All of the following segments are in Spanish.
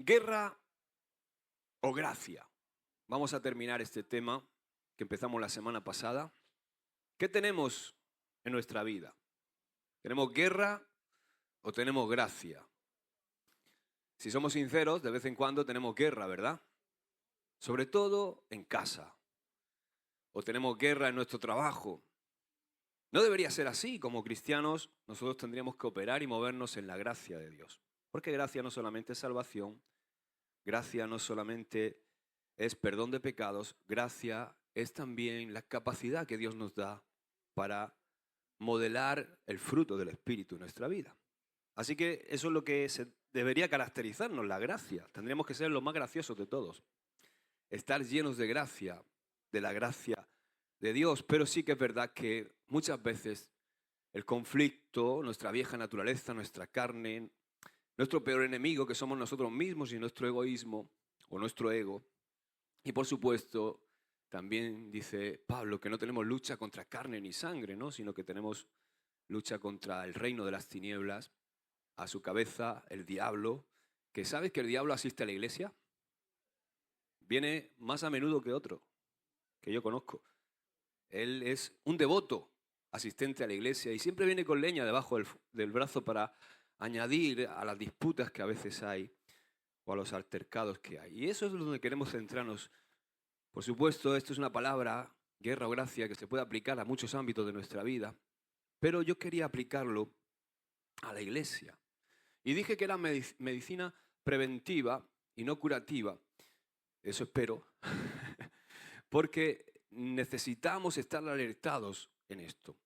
¿Guerra o gracia? Vamos a terminar este tema que empezamos la semana pasada. ¿Qué tenemos en nuestra vida? ¿Tenemos guerra o tenemos gracia? Si somos sinceros, de vez en cuando tenemos guerra, ¿verdad? Sobre todo en casa. O tenemos guerra en nuestro trabajo. No debería ser así. Como cristianos, nosotros tendríamos que operar y movernos en la gracia de Dios. Porque gracia no solamente es salvación, gracia no solamente es perdón de pecados, gracia es también la capacidad que Dios nos da para modelar el fruto del Espíritu en nuestra vida. Así que eso es lo que debería caracterizarnos, la gracia. Tendríamos que ser los más graciosos de todos. Estar llenos de gracia, de la gracia de Dios. Pero sí que es verdad que muchas veces el conflicto, nuestra vieja naturaleza, nuestra carne, nuestro peor enemigo, que somos nosotros mismos y nuestro egoísmo o nuestro ego. Y por supuesto, también dice Pablo que no tenemos lucha contra carne ni sangre, ¿no? Sino que tenemos lucha contra el reino de las tinieblas, a su cabeza el diablo, que ¿sabes que el diablo asiste a la iglesia? Viene más a menudo que otro, que yo conozco. Él es un devoto asistente a la iglesia y siempre viene con leña debajo del brazo para añadir a las disputas que a veces hay o a los altercados que hay. Y eso es donde queremos centrarnos. Por supuesto, esto es una palabra, guerra o gracia, que se puede aplicar a muchos ámbitos de nuestra vida, pero yo quería aplicarlo a la iglesia. Y dije que era medicina preventiva y no curativa. Eso espero, porque necesitamos estar alertados en esto.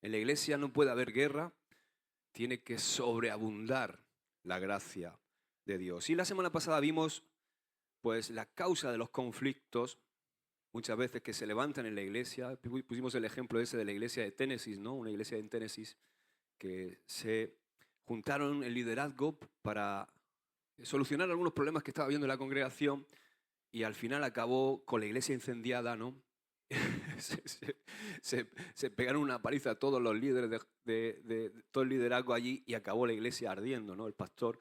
En la iglesia no puede haber guerra, tiene que sobreabundar la gracia de Dios. Y la semana pasada vimos pues la causa de los conflictos, muchas veces que se levantan en la iglesia. Pusimos el ejemplo ese de la iglesia de Tennessee, ¿no? Una iglesia en Tennessee que se juntaron el liderazgo para solucionar algunos problemas que estaba habiendo en la congregación y al final acabó con la iglesia incendiada, ¿no? se pegaron una paliza a todos los líderes de todo el liderazgo allí y acabó la iglesia ardiendo, ¿no? El pastor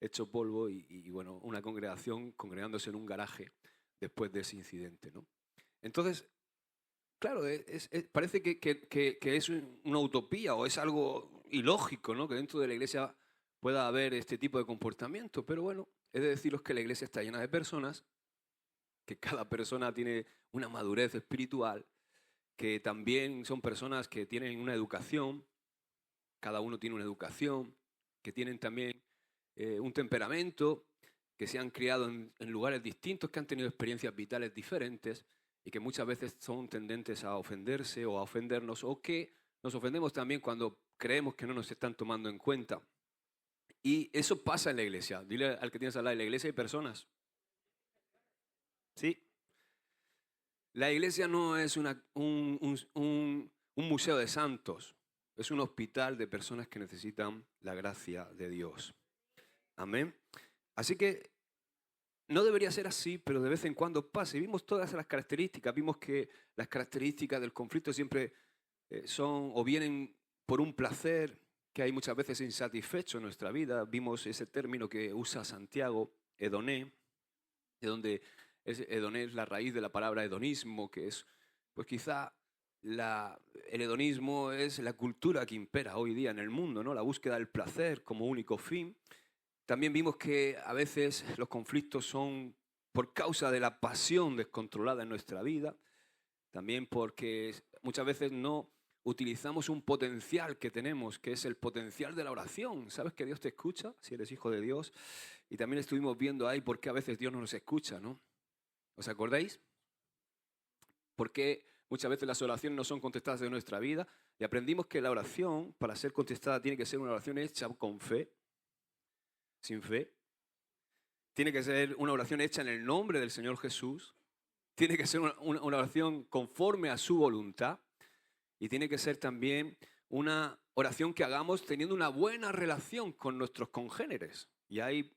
hecho polvo y bueno, una congregación congregándose en un garaje después de ese incidente, ¿no? Entonces, claro, parece que es una utopía o es algo ilógico, ¿no? Que dentro de la iglesia pueda haber este tipo de comportamiento, pero bueno, he de deciros que la iglesia está llena de personas, que cada persona tiene una madurez espiritual, que también son personas que tienen una educación, cada uno tiene una educación, que tienen también un temperamento, que se han criado en lugares distintos, que han tenido experiencias vitales diferentes y que muchas veces son tendentes a ofenderse o a ofendernos o que nos ofendemos también cuando creemos que no nos están tomando en cuenta. Y eso pasa en la iglesia. Dile al que tienes al lado, en la iglesia hay personas. Sí. La iglesia no es un museo de santos, es un hospital de personas que necesitan la gracia de Dios. Amén. Así que no debería ser así, pero de vez en cuando pasa. Y vimos todas las características. Vimos que las características del conflicto siempre son o vienen por un placer que hay muchas veces insatisfecho en nuestra vida. Vimos ese término que usa Santiago, hedoné, de donde hedoné es la raíz de la palabra hedonismo, que es, pues quizá el hedonismo es la cultura que impera hoy día en el mundo, ¿no? La búsqueda del placer como único fin. También vimos que a veces los conflictos son por causa de la pasión descontrolada en nuestra vida, también porque muchas veces no utilizamos un potencial que tenemos, que es el potencial de la oración. ¿Sabes que Dios te escucha si eres hijo de Dios? Y también estuvimos viendo ahí por qué a veces Dios no nos escucha, ¿no? ¿Os acordáis? Porque muchas veces las oraciones no son contestadas en nuestra vida y aprendimos que la oración, para ser contestada, tiene que ser una oración hecha con fe, sin fe. Tiene que ser una oración hecha en el nombre del Señor Jesús. Tiene que ser una oración conforme a su voluntad. Y tiene que ser también una oración que hagamos teniendo una buena relación con nuestros congéneres. Y ahí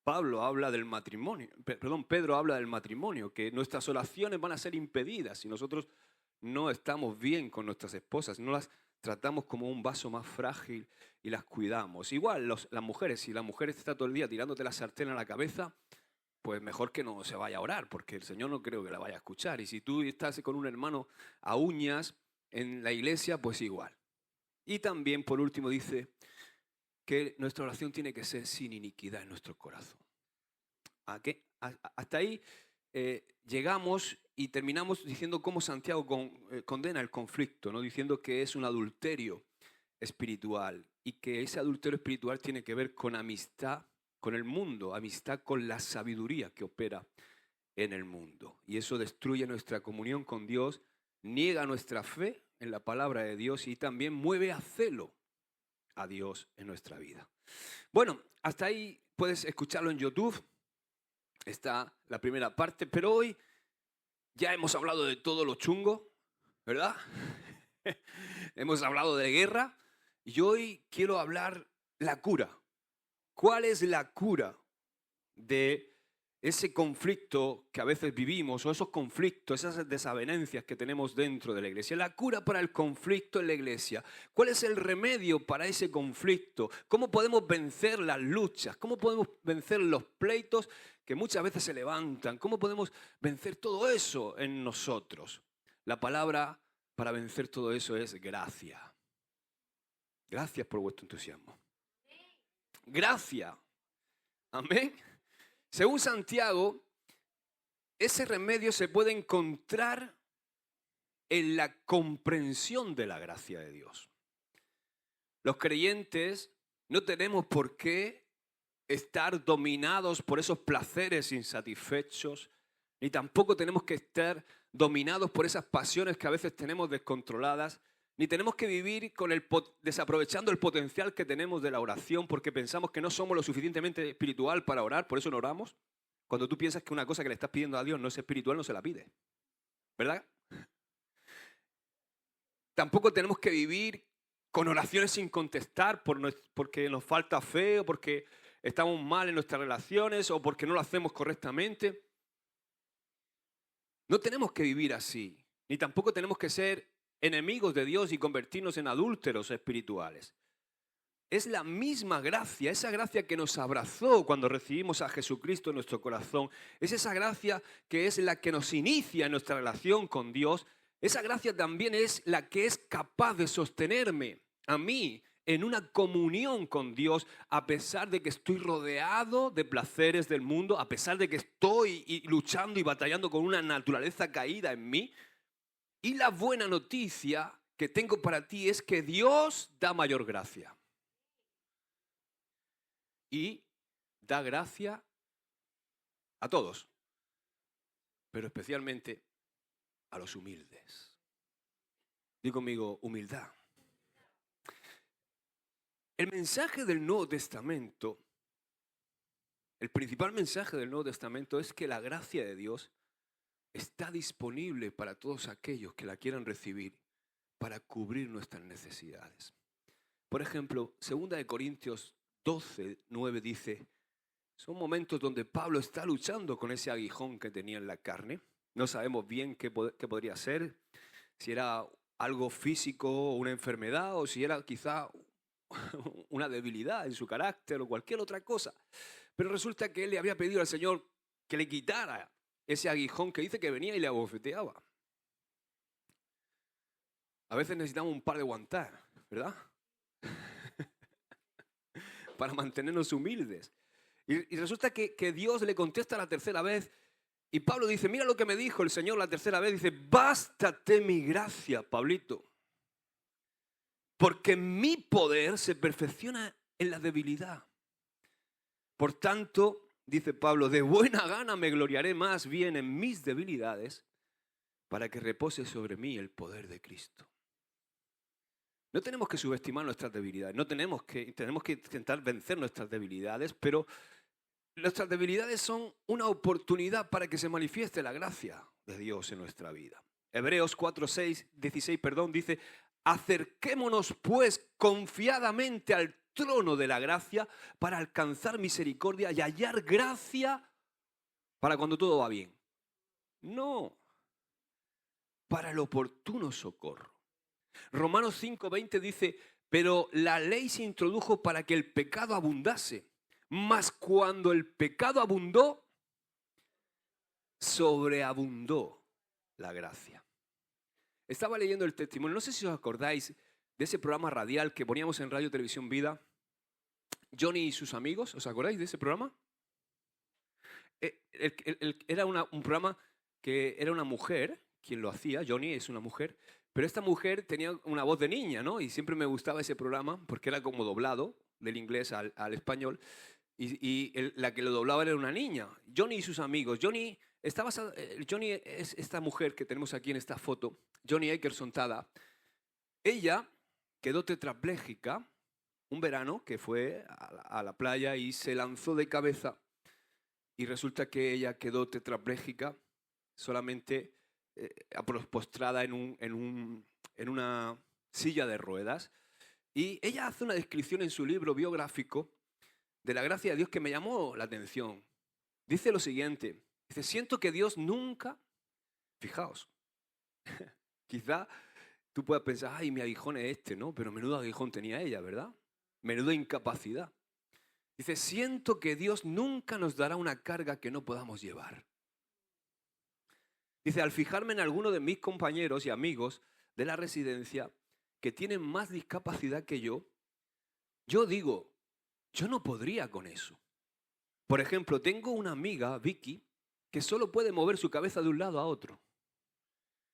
Pedro habla del matrimonio, que nuestras oraciones van a ser impedidas si nosotros no estamos bien con nuestras esposas, no las tratamos como un vaso más frágil y las cuidamos. Igual las mujeres, si la mujer está todo el día tirándote la sartén a la cabeza, pues mejor que no se vaya a orar, porque el Señor no creo que la vaya a escuchar. Y si tú estás con un hermano a uñas en la iglesia, pues igual. Y también, por último, dice que nuestra oración tiene que ser sin iniquidad en nuestro corazón. ¿A qué? Hasta ahí llegamos y terminamos diciendo cómo Santiago condena el conflicto, ¿no? Diciendo que es un adulterio espiritual y que ese adulterio espiritual tiene que ver con amistad con el mundo, amistad con la sabiduría que opera en el mundo. Y eso destruye nuestra comunión con Dios, niega nuestra fe en la palabra de Dios y también mueve a celo a Dios en nuestra vida. Bueno, hasta ahí puedes escucharlo en YouTube. Está la primera parte, pero hoy ya hemos hablado de todo lo chungo, ¿verdad? Hemos hablado de guerra y hoy quiero hablar la cura. ¿Cuál es la cura de ese conflicto que a veces vivimos o esos conflictos, esas desavenencias que tenemos dentro de la iglesia? La cura para el conflicto en la iglesia. ¿Cuál es el remedio para ese conflicto? ¿Cómo podemos vencer las luchas? ¿Cómo podemos vencer los pleitos que muchas veces se levantan? ¿Cómo podemos vencer todo eso en nosotros? La palabra para vencer todo eso es gracia. Gracias por vuestro entusiasmo. Gracia. Amén. Según Santiago, ese remedio se puede encontrar en la comprensión de la gracia de Dios. Los creyentes no tenemos por qué estar dominados por esos placeres insatisfechos, ni tampoco tenemos que estar dominados por esas pasiones que a veces tenemos descontroladas, ni tenemos que vivir desaprovechando el potencial que tenemos de la oración porque pensamos que no somos lo suficientemente espiritual para orar, por eso no oramos. Cuando tú piensas que una cosa que le estás pidiendo a Dios no es espiritual, no se la pide, ¿verdad? Tampoco tenemos que vivir con oraciones sin contestar porque nos falta fe o porque estamos mal en nuestras relaciones o porque no lo hacemos correctamente. No tenemos que vivir así, ni tampoco tenemos que ser enemigos de Dios y convertirnos en adúlteros espirituales. Es la misma gracia, esa gracia que nos abrazó cuando recibimos a Jesucristo en nuestro corazón. Es esa gracia que es la que nos inicia en nuestra relación con Dios. Esa gracia también es la que es capaz de sostenerme a mí en una comunión con Dios, a pesar de que estoy rodeado de placeres del mundo, a pesar de que estoy luchando y batallando con una naturaleza caída en mí. Y la buena noticia que tengo para ti es que Dios da mayor gracia. Y da gracia a todos, pero especialmente a los humildes. Digo conmigo, humildad. El mensaje del Nuevo Testamento, el principal mensaje del Nuevo Testamento es que la gracia de Dios está disponible para todos aquellos que la quieran recibir para cubrir nuestras necesidades. Por ejemplo, 2 Corintios 12, 9 dice, son momentos donde Pablo está luchando con ese aguijón que tenía en la carne. No sabemos bien qué podría ser, si era algo físico, una enfermedad, o si era quizá una debilidad en su carácter o cualquier otra cosa. Pero resulta que él le había pedido al Señor que le quitara ese aguijón que dice que venía y le abofeteaba. A veces necesitamos un par de guantar, ¿verdad? Para mantenernos humildes. Y resulta que Dios le contesta la tercera vez y Pablo dice, mira lo que me dijo el Señor la tercera vez, dice, bástate mi gracia, Pablito, porque mi poder se perfecciona en la debilidad. Por tanto, dice Pablo, de buena gana me gloriaré más bien en mis debilidades para que repose sobre mí el poder de Cristo. No tenemos que subestimar nuestras debilidades, tenemos que intentar vencer nuestras debilidades, pero nuestras debilidades son una oportunidad para que se manifieste la gracia de Dios en nuestra vida. Hebreos 16 dice, acerquémonos pues confiadamente al trono de la gracia para alcanzar misericordia y hallar gracia para cuando todo va bien. No, para el oportuno socorro. Romanos 5:20 dice, pero la ley se introdujo para que el pecado abundase. Mas cuando el pecado abundó, sobreabundó la gracia. Estaba leyendo el testimonio, no sé si os acordáis de ese programa radial que poníamos en Radio Televisión Vida, Johnny y sus amigos, ¿os acordáis de ese programa? Era un programa que era una mujer quien lo hacía, Johnny es una mujer, pero esta mujer tenía una voz de niña, ¿no? Y siempre me gustaba ese programa porque era como doblado del inglés al español y la que lo doblaba era una niña. Johnny y sus amigos. Johnny es esta mujer que tenemos aquí en esta foto, Johnny Akerson Tada. Ella quedó tetrapléjica un verano que fue a la playa y se lanzó de cabeza y resulta que ella quedó tetrapléjica solamente postrada en una silla de ruedas. Y ella hace una descripción en su libro biográfico de la gracia de Dios que me llamó la atención. Dice lo siguiente, dice, siento que Dios nunca, fijaos, quizá tú puedas pensar, ay, mi aguijón es este, ¿no? Pero menudo aguijón tenía ella, ¿verdad? Menuda incapacidad. Dice, siento que Dios nunca nos dará una carga que no podamos llevar. Dice, al fijarme en alguno de mis compañeros y amigos de la residencia que tienen más discapacidad que yo digo, yo no podría con eso. Por ejemplo, tengo una amiga, Vicky, que solo puede mover su cabeza de un lado a otro.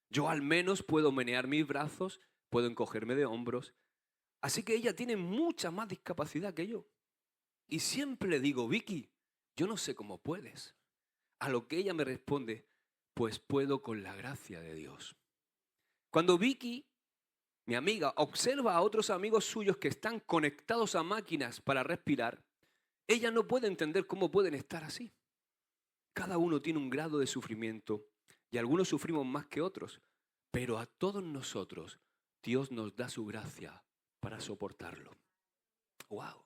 Yo al menos puedo menear mis brazos, puedo encogerme de hombros. Así que ella tiene mucha más discapacidad que yo. Y siempre le digo, Vicky, yo no sé cómo puedes. A lo que ella me responde, pues puedo con la gracia de Dios. Cuando Vicky, mi amiga, observa a otros amigos suyos que están conectados a máquinas para respirar, ella no puede entender cómo pueden estar así. Cada uno tiene un grado de sufrimiento y algunos sufrimos más que otros, pero a todos nosotros Dios nos da su gracia para soportarlo. ¡Wow!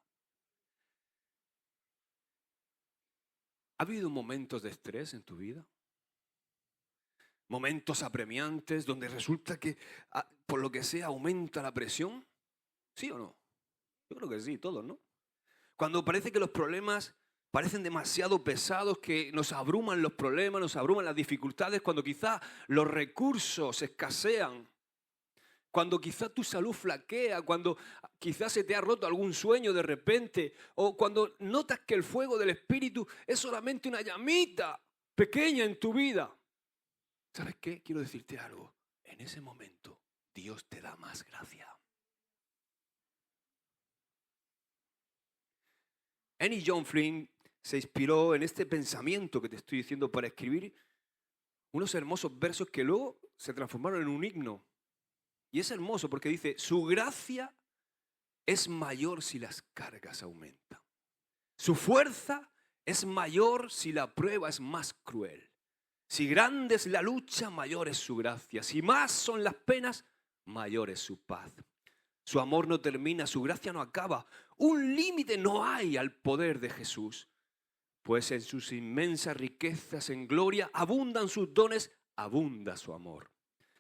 ¿Ha habido momentos de estrés en tu vida? Momentos apremiantes donde resulta que por lo que sea aumenta la presión. ¿Sí o no? Yo creo que sí, todos, ¿no? Cuando parece que los problemas parecen demasiado pesados, que nos abruman los problemas, nos abruman las dificultades, cuando quizá los recursos escasean, cuando quizá tu salud flaquea, cuando quizá se te ha roto algún sueño de repente, o cuando notas que el fuego del Espíritu es solamente una llamita pequeña en tu vida. ¿Sabes qué? Quiero decirte algo. En ese momento, Dios te da más gracia. Annie John Flynn se inspiró en este pensamiento que te estoy diciendo para escribir unos hermosos versos que luego se transformaron en un himno. Y es hermoso porque dice, su gracia es mayor si las cargas aumentan. Su fuerza es mayor si la prueba es más cruel. Si grande es la lucha, mayor es su gracia. Si más son las penas, mayor es su paz. Su amor no termina, su gracia no acaba. Un límite no hay al poder de Jesús. Pues en sus inmensas riquezas en gloria abundan sus dones, abunda su amor.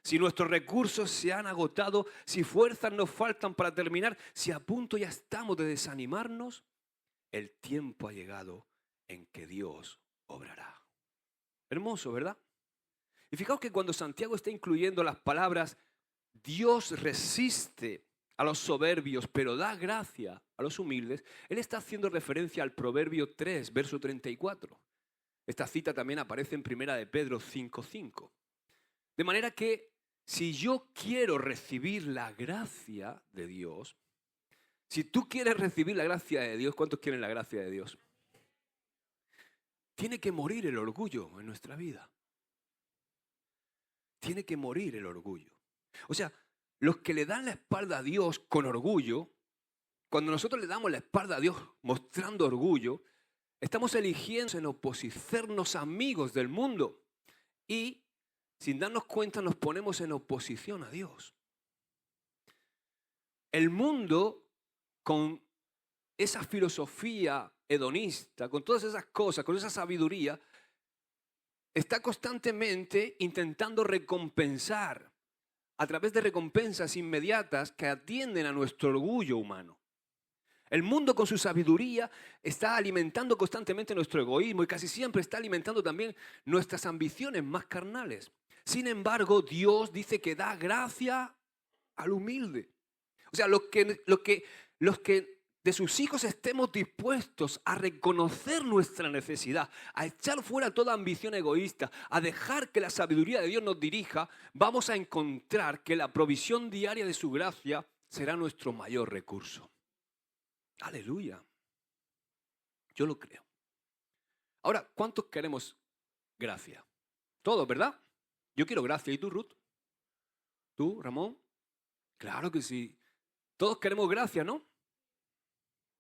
Si nuestros recursos se han agotado, si fuerzas nos faltan para terminar, si a punto ya estamos de desanimarnos, el tiempo ha llegado en que Dios obrará. Hermoso, ¿verdad? Y fijaos que cuando Santiago está incluyendo las palabras Dios resiste a los soberbios, pero da gracia a los humildes, él está haciendo referencia al Proverbio 3, verso 34. Esta cita también aparece en 1 de Pedro 5:5. De manera que si yo quiero recibir la gracia de Dios, si tú quieres recibir la gracia de Dios, ¿cuántos quieren la gracia de Dios? Tiene que morir el orgullo en nuestra vida. Tiene que morir el orgullo. O sea, los que le dan la espalda a Dios con orgullo, cuando nosotros le damos la espalda a Dios mostrando orgullo, estamos eligiendo en sernos amigos del mundo y sin darnos cuenta nos ponemos en oposición a Dios. El mundo, con esa filosofía hedonista, con todas esas cosas, con esa sabiduría, está constantemente intentando recompensar a través de recompensas inmediatas que atienden a nuestro orgullo humano. El mundo con su sabiduría está alimentando constantemente nuestro egoísmo y casi siempre está alimentando también nuestras ambiciones más carnales. Sin embargo, Dios dice que da gracia al humilde. O sea, los que de sus hijos estemos dispuestos a reconocer nuestra necesidad, a echar fuera toda ambición egoísta, a dejar que la sabiduría de Dios nos dirija, vamos a encontrar que la provisión diaria de su gracia será nuestro mayor recurso. Aleluya. Yo lo creo. Ahora, ¿cuántos queremos gracia? Todos, ¿verdad? Yo quiero gracia. ¿Y tú, Ruth? ¿Tú, Ramón? Claro que sí. Todos queremos gracia, ¿no?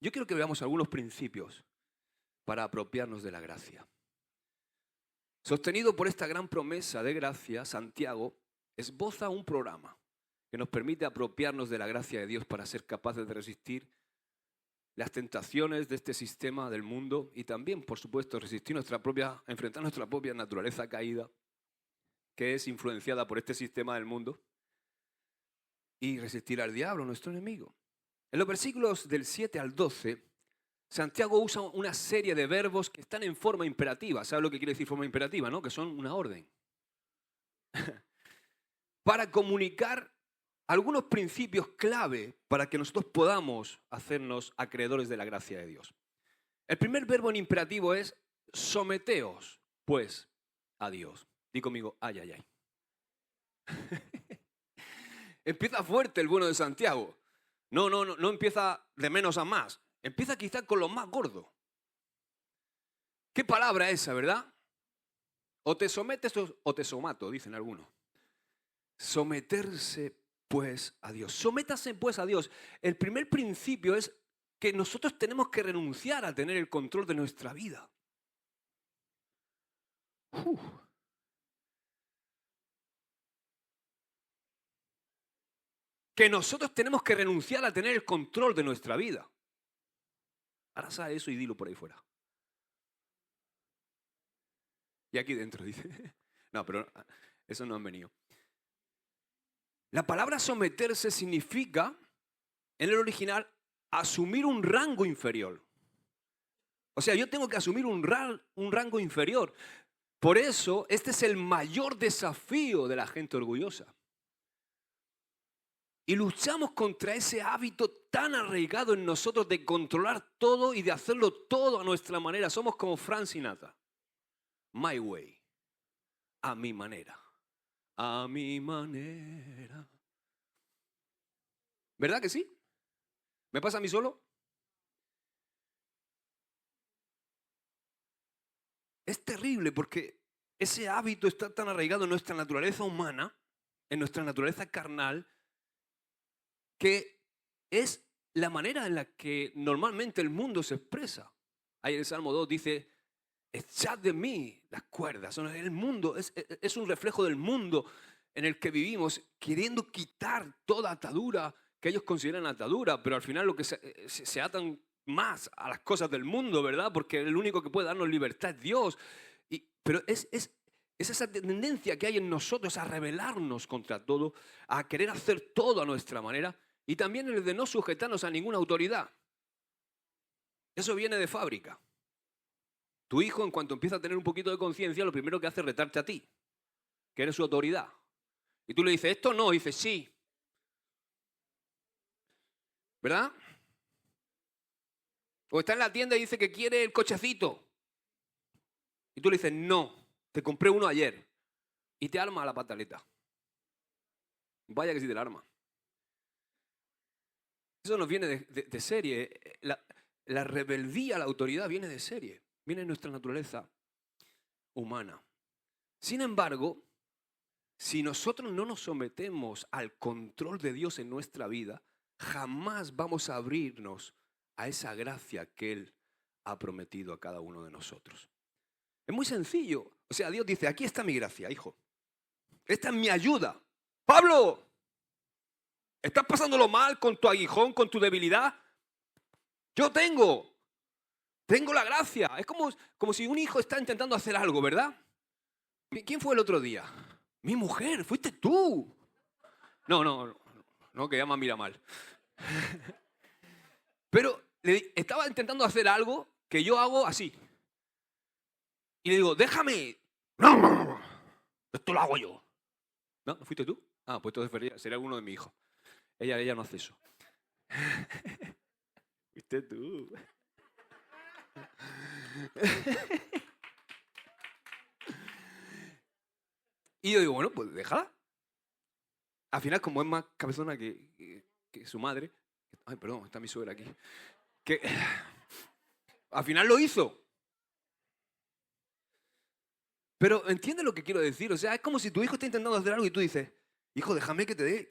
Yo quiero que veamos algunos principios para apropiarnos de la gracia. Sostenido por esta gran promesa de gracia, Santiago esboza un programa que nos permite apropiarnos de la gracia de Dios para ser capaces de resistir las tentaciones de este sistema del mundo y también, por supuesto, enfrentar nuestra propia naturaleza caída, que es influenciada por este sistema del mundo, y resistir al diablo, nuestro enemigo. En los versículos del 7 al 12, Santiago usa una serie de verbos que están en forma imperativa. ¿Sabes lo que quiere decir forma imperativa, no? Que son una orden. Para comunicar algunos principios clave para que nosotros podamos hacernos acreedores de la gracia de Dios. El primer verbo en imperativo es someteos, pues, a Dios. Di conmigo, ay, ay, ay. Empieza fuerte el bueno de Santiago. No empieza de menos a más. Empieza quizá con lo más gordo. ¿Qué palabra esa, verdad? O te sometes o te somato, dicen algunos. Someterse pues a Dios. Sométase pues a Dios. El primer principio es que nosotros tenemos que renunciar a tener el control de nuestra vida. Que nosotros tenemos que renunciar a tener el control de nuestra vida. Ahora sabe eso y dilo por ahí fuera. Y aquí dentro dice. No, pero eso no han venido. La palabra someterse significa, en el original, asumir un rango inferior. O sea, yo tengo que asumir un rango inferior. Por eso, este es el mayor desafío de la gente orgullosa. Y luchamos contra ese hábito tan arraigado en nosotros de controlar todo y de hacerlo todo a nuestra manera. Somos como Frank Sinatra. My way. A mi manera. A mi manera. ¿Verdad que sí? ¿Me pasa a mí solo? Es terrible porque ese hábito está tan arraigado en nuestra naturaleza humana, en nuestra naturaleza carnal, que es la manera en la que normalmente el mundo se expresa. Ahí en el Salmo 2 dice, echad de mí las cuerdas. El mundo es un reflejo del mundo en el que vivimos, queriendo quitar toda atadura que ellos consideran atadura, pero al final lo que se atan más a las cosas del mundo, ¿verdad? Porque el único que puede darnos libertad es Dios. Pero es esa tendencia que hay en nosotros a rebelarnos contra todo, a querer hacer todo a nuestra manera y también el de no sujetarnos a ninguna autoridad. Eso viene de fábrica. Tu hijo, en cuanto empieza a tener un poquito de conciencia, lo primero que hace es retarte a ti, que eres su autoridad. Y tú le dices, esto no, y dices, sí. ¿Verdad? O está en la tienda y dice que quiere el cochecito. Y tú le dices, no, te compré uno ayer. Y te arma la pataleta. Vaya que sí te la arma. Eso nos viene de serie. La rebeldía a la autoridad viene de serie. Viene de nuestra naturaleza humana. Sin embargo, si nosotros no nos sometemos al control de Dios en nuestra vida, jamás vamos a abrirnos a esa gracia que Él ha prometido a cada uno de nosotros. Es muy sencillo. O sea, Dios dice, aquí está mi gracia, hijo. Esta es mi ayuda. Pablo, ¿estás pasándolo mal con tu aguijón, con tu debilidad? Yo tengo la gracia. Es como si un hijo está intentando hacer algo, ¿verdad? ¿Quién fue el otro día? Mi mujer, fuiste tú. No, que ya me mira mal. Pero estaba intentando hacer algo que yo hago así. Y le digo, déjame. No, esto lo hago yo. ¿No? ¿No fuiste tú? Ah, pues entonces sería uno de mis hijos. Ella no hace eso. Fuiste tú. Y yo digo, bueno, pues déjala. Al final, como es más cabezona que su madre. Ay, perdón, está mi suegra aquí. Que al final lo hizo. Pero entiende lo que quiero decir. O sea, es como si tu hijo está intentando hacer algo y tú dices, hijo, déjame que te dé,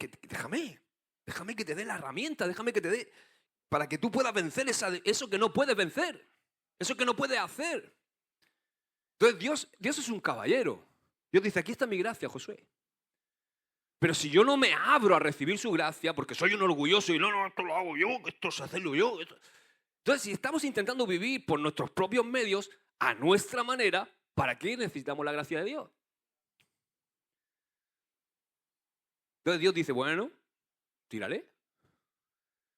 déjame que te dé la herramienta, déjame que te dé, para que tú puedas vencer eso que no puedes vencer, eso que no puedes hacer. Entonces Dios es un caballero. Dios dice, aquí está mi gracia, Josué. Pero si yo no me abro a recibir su gracia, porque soy un orgulloso y no, esto lo hago yo, esto es hacerlo yo. Entonces, si estamos intentando vivir por nuestros propios medios, a nuestra manera, ¿para qué necesitamos la gracia de Dios? Entonces Dios dice, bueno, tírale.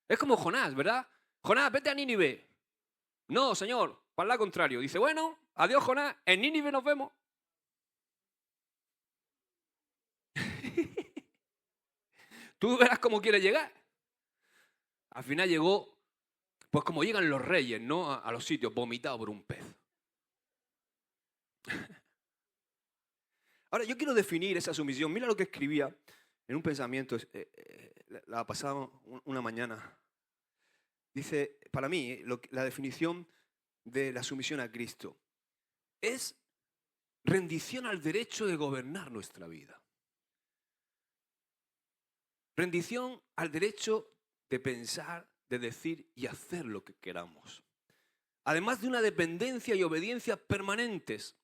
Es como Jonás, ¿verdad? Jonás, vete a Nínive. No, Señor, para el contrario. Dice, bueno, adiós Jonás, en Nínive nos vemos. Tú verás cómo quiere llegar. Al final llegó, pues como llegan los reyes, ¿no? A los sitios, vomitados por un pez. Ahora, yo quiero definir esa sumisión. Mira lo que escribía en un pensamiento, la pasada una mañana. Dice, para mí, la definición de la sumisión a Cristo es rendición al derecho de gobernar nuestra vida. Rendición al derecho de pensar, de decir y hacer lo que queramos. Además de una dependencia y obediencia permanentes.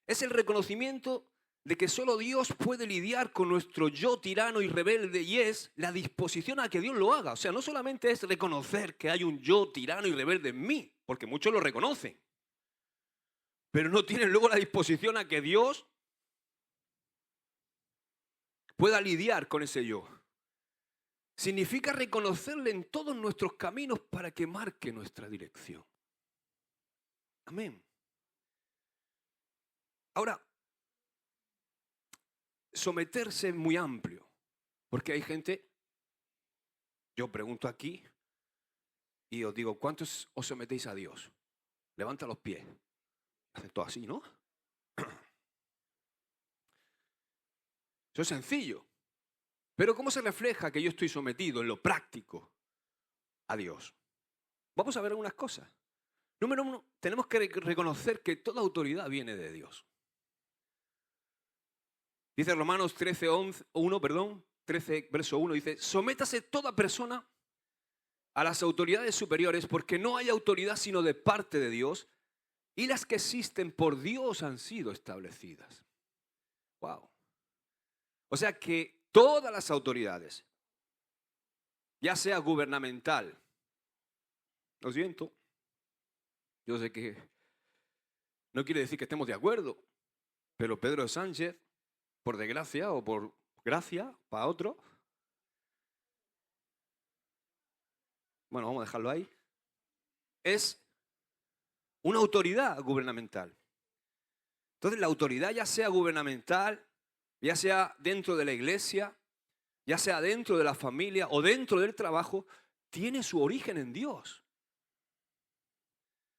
Es el reconocimiento de que solo Dios puede lidiar con nuestro yo tirano y rebelde y es la disposición a que Dios lo haga. O sea, no solamente es reconocer que hay un yo tirano y rebelde en mí, porque muchos lo reconocen, pero no tienen luego la disposición a que Dios pueda lidiar con ese yo. Significa reconocerle en todos nuestros caminos para que marque nuestra dirección. Amén. Ahora, someterse es muy amplio, porque hay gente, yo pregunto aquí y os digo, ¿cuántos os sometéis a Dios? Levanta los pies. Hacen todo así, ¿no? Eso es sencillo. Pero ¿cómo se refleja que yo estoy sometido en lo práctico a Dios? Vamos a ver algunas cosas. Número uno, tenemos que reconocer que toda autoridad viene de Dios. Dice Romanos 13, verso 1, dice, sométase toda persona a las autoridades superiores porque no hay autoridad sino de parte de Dios y las que existen por Dios han sido establecidas. Wow. O sea que todas las autoridades, ya sea gubernamental, lo siento, yo sé que no quiere decir que estemos de acuerdo, pero Pedro Sánchez, por desgracia o por gracia para otro, bueno, vamos a dejarlo ahí, es una autoridad gubernamental. Entonces la autoridad ya sea gubernamental, ya sea dentro de la iglesia, ya sea dentro de la familia o dentro del trabajo, tiene su origen en Dios.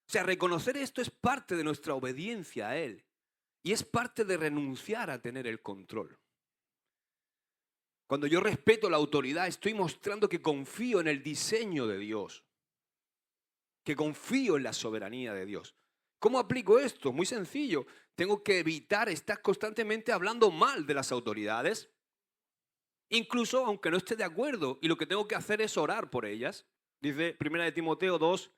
O sea, reconocer esto es parte de nuestra obediencia a Él y es parte de renunciar a tener el control. Cuando yo respeto la autoridad, estoy mostrando que confío en el diseño de Dios, que confío en la soberanía de Dios. ¿Cómo aplico esto? Muy sencillo. Tengo que evitar estar constantemente hablando mal de las autoridades, incluso aunque no esté de acuerdo, y lo que tengo que hacer es orar por ellas. Dice 1 Timoteo 2,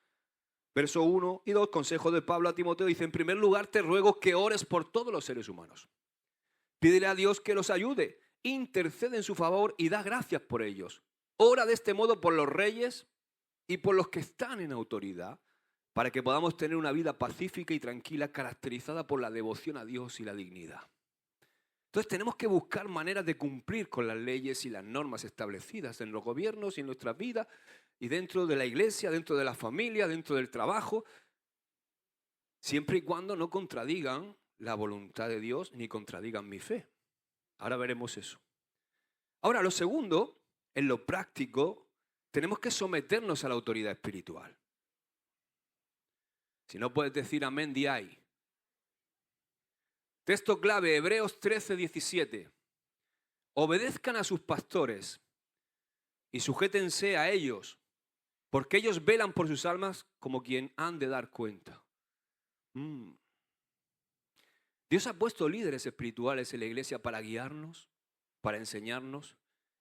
verso 1 y 2, consejo de Pablo a Timoteo, dice, en primer lugar te ruego que ores por todos los seres humanos. Pídele a Dios que los ayude, intercede en su favor y da gracias por ellos. Ora de este modo por los reyes y por los que están en autoridad, para que podamos tener una vida pacífica y tranquila caracterizada por la devoción a Dios y la dignidad. Entonces tenemos que buscar maneras de cumplir con las leyes y las normas establecidas en los gobiernos y en nuestras vidas, y dentro de la iglesia, dentro de la familia, dentro del trabajo, siempre y cuando no contradigan la voluntad de Dios ni contradigan mi fe. Ahora veremos eso. Ahora, lo segundo, en lo práctico, tenemos que someternos a la autoridad espiritual. Si no puedes decir amén, di ay. Texto clave, Hebreos 13:17. Obedezcan a sus pastores y sujétense a ellos, porque ellos velan por sus almas como quien han de dar cuenta. Dios ha puesto líderes espirituales en la iglesia para guiarnos, para enseñarnos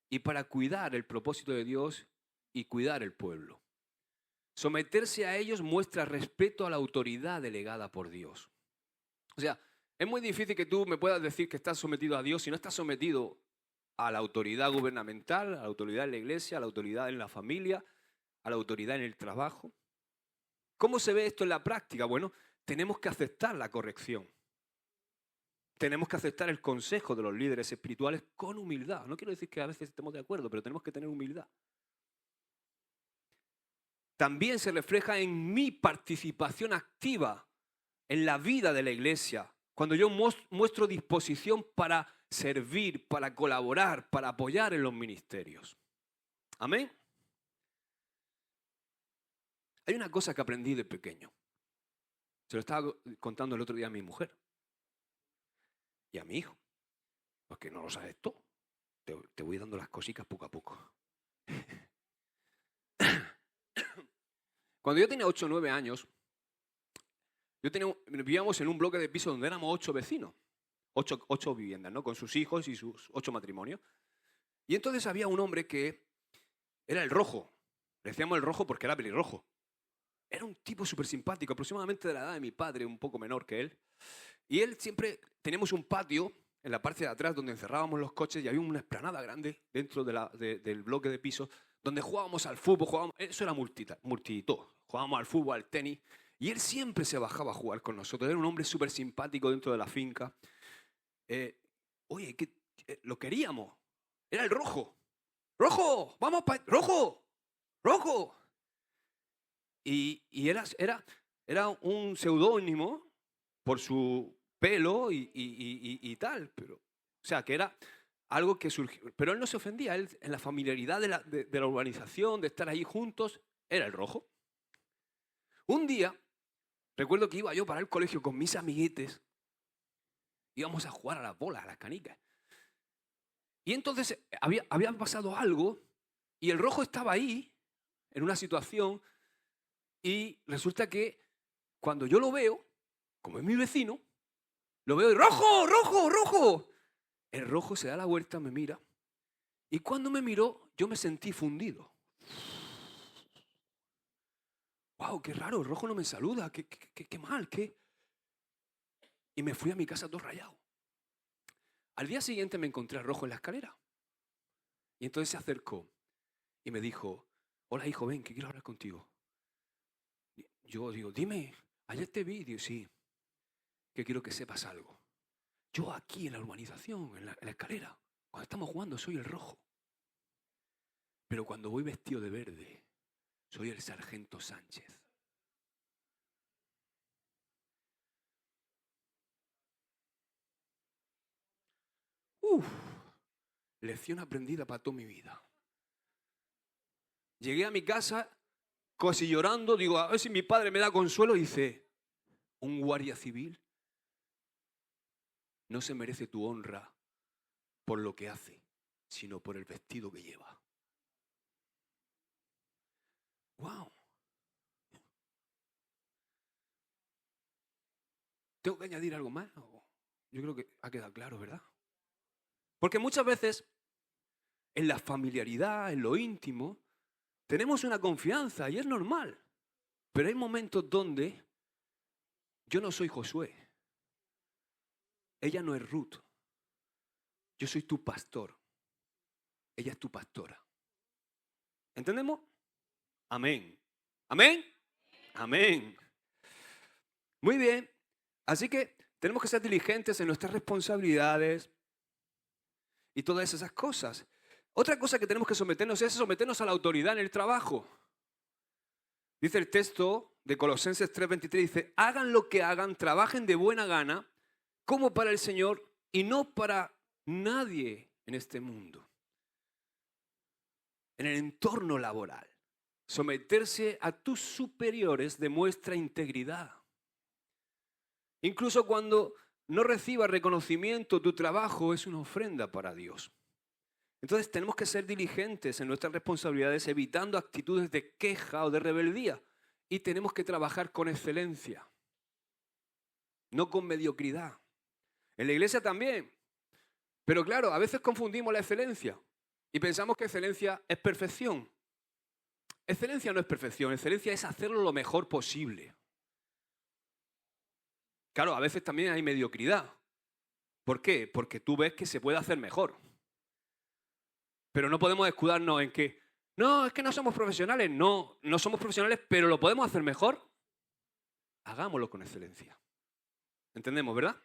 y para cuidar el propósito de Dios y cuidar el pueblo. Someterse a ellos muestra respeto a la autoridad delegada por Dios. O sea, es muy difícil que tú me puedas decir que estás sometido a Dios si no estás sometido a la autoridad gubernamental, a la autoridad en la iglesia, a la autoridad en la familia, a la autoridad en el trabajo. ¿Cómo se ve esto en la práctica? Bueno, tenemos que aceptar la corrección. Tenemos que aceptar el consejo de los líderes espirituales con humildad. No quiero decir que a veces estemos de acuerdo, pero tenemos que tener humildad. También se refleja en mi participación activa en la vida de la iglesia, cuando yo muestro disposición para servir, para colaborar, para apoyar en los ministerios. Amén. Hay una cosa que aprendí de pequeño. Se lo estaba contando el otro día a mi mujer y a mi hijo. Porque no lo sabes todo. Te voy dando las cositas poco a poco. Cuando yo tenía 8 o 9 años, vivíamos en un bloque de piso donde éramos 8 vecinos. 8 viviendas, ¿no? Con sus hijos y sus 8 matrimonios. Y entonces había un hombre que era el rojo. Le decíamos el rojo porque era pelirrojo. Era un tipo súper simpático, aproximadamente de la edad de mi padre, un poco menor que él. Y él siempre, teníamos un patio en la parte de atrás donde encerrábamos los coches y había una explanada grande dentro del bloque de pisos donde jugábamos al fútbol, eso era multitud. Jugábamos al fútbol, al tenis. Y él siempre se bajaba a jugar con nosotros. Era un hombre súper simpático dentro de la finca. Oye, lo queríamos. Era el rojo. ¡Rojo! ¡Vamos para ¡Rojo! ¡Rojo! Y era un seudónimo por su pelo y tal. Pero, o sea, que era algo que surgió. Pero él no se ofendía. Él, en la familiaridad de la urbanización, de estar ahí juntos, era el rojo. Un día, recuerdo que iba yo para el colegio con mis amiguetes. Íbamos a jugar a las bolas, a las canicas. Y entonces había pasado algo y el rojo estaba ahí, en una situación, y resulta que cuando yo lo veo, como es mi vecino, lo veo y ¡rojo, rojo, rojo! El rojo se da la vuelta, me mira, y cuando me miró, yo me sentí fundido. ¡Wow, qué raro! El rojo no me saluda, qué mal, qué... Y me fui a mi casa todo rayado. Al día siguiente me encontré al rojo en la escalera. Y entonces se acercó y me dijo, hola hijo, ven, que quiero hablar contigo. Yo digo, dime, ayer te vi, digo, sí, que quiero que sepas algo. Yo aquí en la urbanización, en la escalera, cuando estamos jugando soy el rojo. Pero cuando voy vestido de verde, soy el sargento Sánchez. Lección aprendida para toda mi vida. Llegué a mi casa casi llorando, digo, a ver si mi padre me da consuelo, y dice, un guardia civil no se merece tu honra por lo que hace, sino por el vestido que lleva. ¡Wow! ¿Tengo que añadir algo más? Yo creo que ha quedado claro, ¿verdad? Porque muchas veces, en la familiaridad, en lo íntimo, tenemos una confianza y es normal. Pero hay momentos donde yo no soy Josué. Ella no es Ruth. Yo soy tu pastor. Ella es tu pastora. ¿Entendemos? Amén. ¿Amén? Amén. Muy bien. Así que tenemos que ser diligentes en nuestras responsabilidades, y todas esas cosas. Otra cosa que tenemos que someternos es someternos a la autoridad en el trabajo. Dice el texto de Colosenses 3:23, dice, hagan lo que hagan, trabajen de buena gana, como para el Señor y no para nadie en este mundo. En el entorno laboral, someterse a tus superiores demuestra integridad. Incluso cuando no recibas reconocimiento, tu trabajo es una ofrenda para Dios. Entonces tenemos que ser diligentes en nuestras responsabilidades, evitando actitudes de queja o de rebeldía. Y tenemos que trabajar con excelencia, no con mediocridad. En la iglesia también. Pero claro, a veces confundimos la excelencia y pensamos que excelencia es perfección. Excelencia no es perfección, excelencia es hacerlo lo mejor posible. Claro, a veces también hay mediocridad. ¿Por qué? Porque tú ves que se puede hacer mejor. Pero no podemos escudarnos en que, no, es que no somos profesionales. No, no somos profesionales, pero lo podemos hacer mejor. Hagámoslo con excelencia. ¿Entendemos, verdad?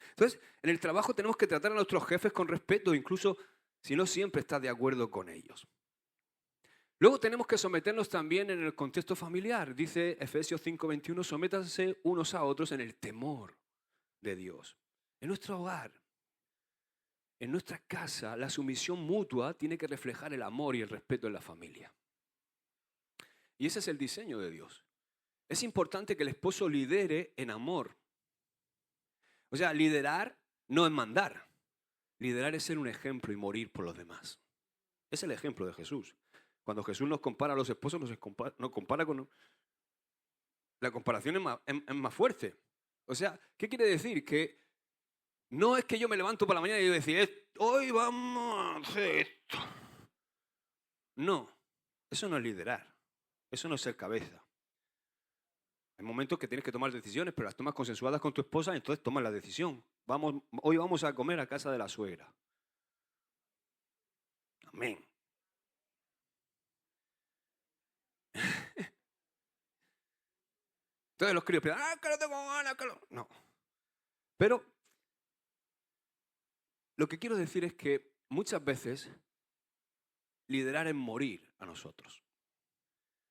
Entonces, en el trabajo tenemos que tratar a nuestros jefes con respeto, incluso si no siempre estás de acuerdo con ellos. Luego tenemos que someternos también en el contexto familiar. Dice Efesios 5:21, sométanse unos a otros en el temor de Dios. En nuestro hogar, en nuestra casa, la sumisión mutua tiene que reflejar el amor y el respeto en la familia. Y ese es el diseño de Dios. Es importante que el esposo lidere en amor. O sea, liderar no es mandar. Liderar es ser un ejemplo y morir por los demás. Es el ejemplo de Jesús. Cuando Jesús nos compara a los esposos, nos compara con... La comparación es más fuerte. O sea, ¿qué quiere decir? Que no es que yo me levanto por la mañana y digo decir, hoy vamos a hacer esto. No, eso no es liderar. Eso no es ser cabeza. Hay momentos que tienes que tomar decisiones, pero las tomas consensuadas con tu esposa, entonces tomas la decisión. Hoy vamos a comer a casa de la suegra. Amén. Entonces los críos piensan, que no tengo ganas, que no. No. Pero lo que quiero decir es que muchas veces liderar es morir a nosotros.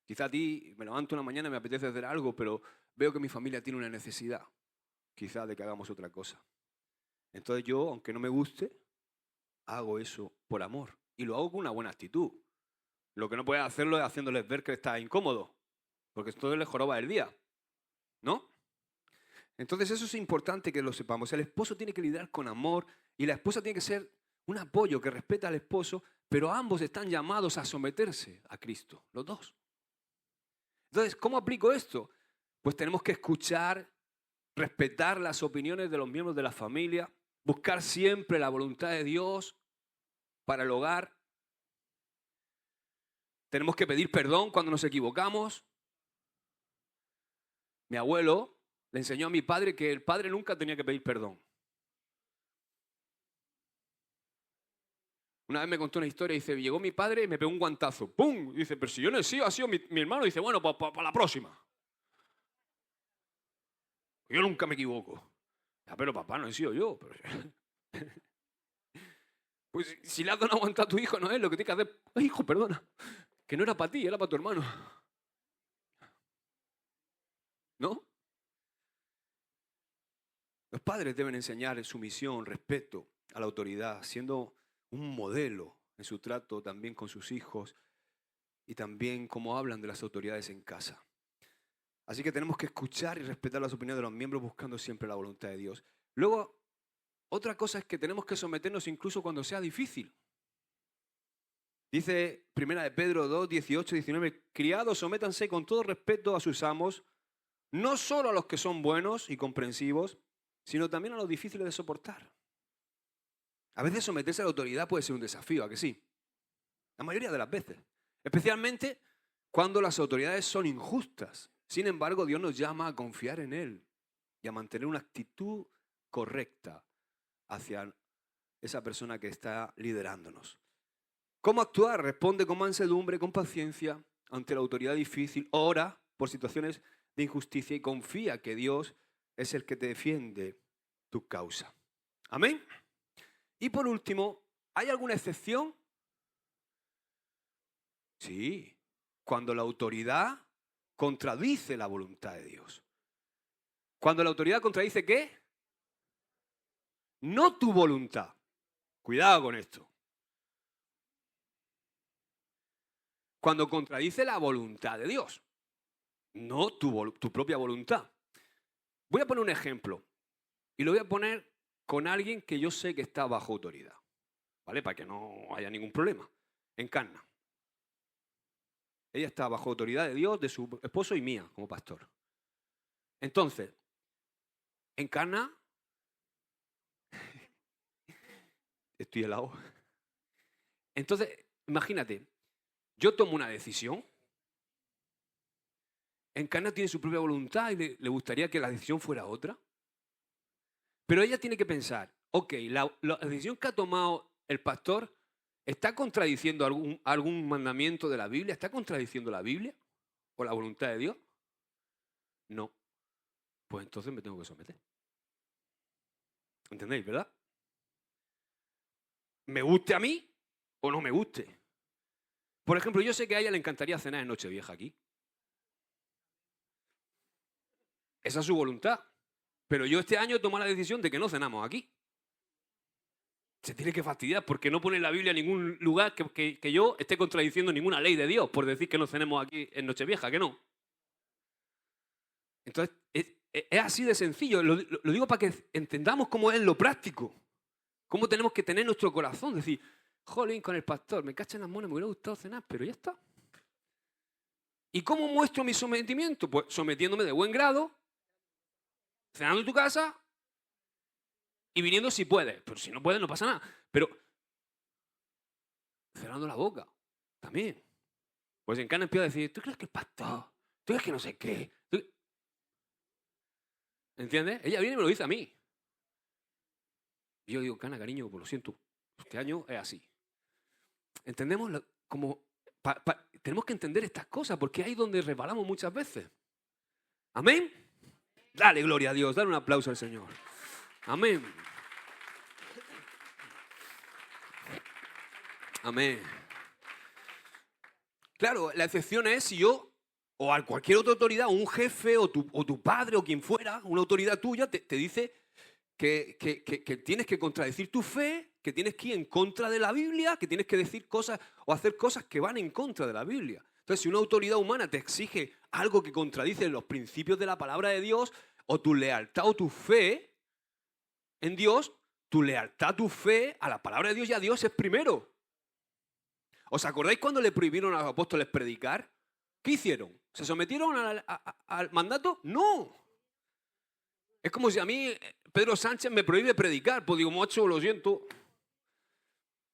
Quizá a ti me levanto una mañana y me apetece hacer algo, pero veo que mi familia tiene una necesidad, quizá de que hagamos otra cosa. Entonces yo, aunque no me guste, hago eso por amor. Y lo hago con una buena actitud. Lo que no puedes hacerlo es haciéndoles ver que está incómodo, porque esto les joroba el día, ¿no? Entonces eso es importante que lo sepamos. El esposo tiene que lidiar con amor y la esposa tiene que ser un apoyo que respeta al esposo, pero ambos están llamados a someterse a Cristo, los dos. Entonces, ¿cómo aplico esto? Pues tenemos que escuchar, respetar las opiniones de los miembros de la familia, buscar siempre la voluntad de Dios para el hogar. Tenemos que pedir perdón cuando nos equivocamos. Mi abuelo le enseñó a mi padre que el padre nunca tenía que pedir perdón. Una vez me contó una historia y dice, llegó mi padre y me pegó un guantazo. ¡Pum! Y dice, pero si yo no he sido, ha sido mi hermano. Y dice, bueno, para la próxima. Yo nunca me equivoco. Ya, pero papá, no he sido yo. Pues si le has dado una aguantada a tu hijo, no es lo que tienes que hacer. Ay, hijo, perdona. Que no era para ti, era para tu hermano. ¿No? Los padres deben enseñar sumisión, respeto a la autoridad, siendo un modelo en su trato también con sus hijos y también cómo hablan de las autoridades en casa. Así que tenemos que escuchar y respetar las opiniones de los miembros buscando siempre la voluntad de Dios. Luego, otra cosa es que tenemos que someternos incluso cuando sea difícil. Dice 1 Pedro 2, 18, 19, criados, sométanse con todo respeto a sus amos, no solo a los que son buenos y comprensivos, sino también a los difíciles de soportar. A veces someterse a la autoridad puede ser un desafío, ¿a que sí? La mayoría de las veces. Especialmente cuando las autoridades son injustas. Sin embargo, Dios nos llama a confiar en Él y a mantener una actitud correcta hacia esa persona que está liderándonos. ¿Cómo actuar? Responde con mansedumbre, con paciencia, ante la autoridad difícil. Ora por situaciones de injusticia y confía que Dios es el que te defiende tu causa. Amén. Y por último, ¿Hay alguna excepción? Sí, cuando la autoridad contradice la voluntad de Dios. Cuando la autoridad contradice ¿qué? No tu voluntad. Cuidado con esto. Cuando contradice la voluntad de Dios, no tu propia voluntad. Voy a poner un ejemplo y lo voy a poner con alguien que yo sé que está bajo autoridad, ¿vale? Para que no haya ningún problema. Encarna. Ella está bajo autoridad de Dios, de su esposo y mía como pastor. Entonces, Encarna, estoy helado. Entonces, imagínate, yo tomo una decisión. Encarna tiene su propia voluntad y le gustaría que la decisión fuera otra. Pero ella tiene que pensar, ok, la decisión que ha tomado el pastor está contradiciendo algún mandamiento de la Biblia, está contradiciendo la Biblia o la voluntad de Dios. No. Pues entonces me tengo que someter. ¿Entendéis, verdad? Me guste a mí o no me guste. Por ejemplo, yo sé que a ella le encantaría cenar en Nochevieja aquí. Esa es su voluntad. Pero yo este año he tomado la decisión de que no cenamos aquí. Se tiene que fastidiar porque no pone en la Biblia en ningún lugar que yo esté contradiciendo ninguna ley de Dios por decir que no cenemos aquí en Nochevieja, que no. Entonces, es así de sencillo. Lo digo para que entendamos cómo es lo práctico. Cómo tenemos que tener nuestro corazón. Decir, jolín, con el pastor, me cachan las monas, me hubiera gustado cenar, pero ya está. ¿Y cómo muestro mi sometimiento? Pues sometiéndome de buen grado, cenando en tu casa y viniendo si puedes. Pero si no puedes, no pasa nada. Pero cerrando la boca también. Pues en Cana empieza a decir, ¿tú crees que el pastor? ¿Tú crees que no sé qué? ¿Entiendes? Ella viene y me lo dice a mí. Y yo digo, Cana, cariño, pues lo siento, este año es así. ¿Entendemos? Tenemos que entender estas cosas porque ahí es donde resbalamos muchas veces. ¿Amén? Dale gloria a Dios, dale un aplauso al Señor. Amén. Amén. Claro, la excepción es si yo o a cualquier otra autoridad, un jefe o tu padre o quien fuera, una autoridad tuya, te dice que tienes que contradecir tu fe, que tienes que ir en contra de la Biblia, que tienes que decir cosas o hacer cosas que van en contra de la Biblia. Entonces, si una autoridad humana te exige algo que contradice los principios de la palabra de Dios, o tu lealtad o tu fe en Dios, tu lealtad, tu fe a la palabra de Dios y a Dios es primero. ¿Os acordáis cuando le prohibieron a los apóstoles predicar? ¿Qué hicieron? ¿Se sometieron al mandato? No. Es como si a mí Pedro Sánchez me prohíbe predicar. Pues digo, macho, lo siento.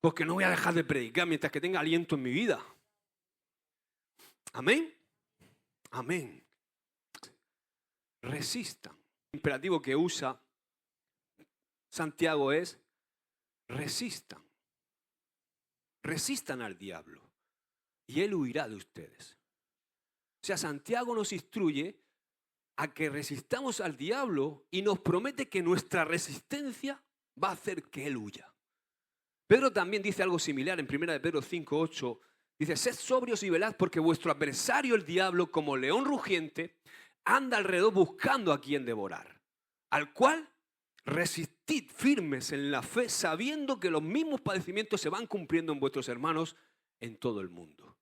Porque no voy a dejar de predicar mientras que tenga aliento en mi vida. Amén. Amén. Resistan. El imperativo que usa Santiago es resistan. Resistan al diablo y él huirá de ustedes. O sea, Santiago nos instruye a que resistamos al diablo y nos promete que nuestra resistencia va a hacer que él huya. Pedro también dice algo similar en 1 de Pedro 5:8. Dice, sed sobrios y velad porque vuestro adversario el diablo, como león rugiente, anda alrededor buscando a quien devorar, al cual resistid firmes en la fe, sabiendo que los mismos padecimientos se van cumpliendo en vuestros hermanos en todo el mundo.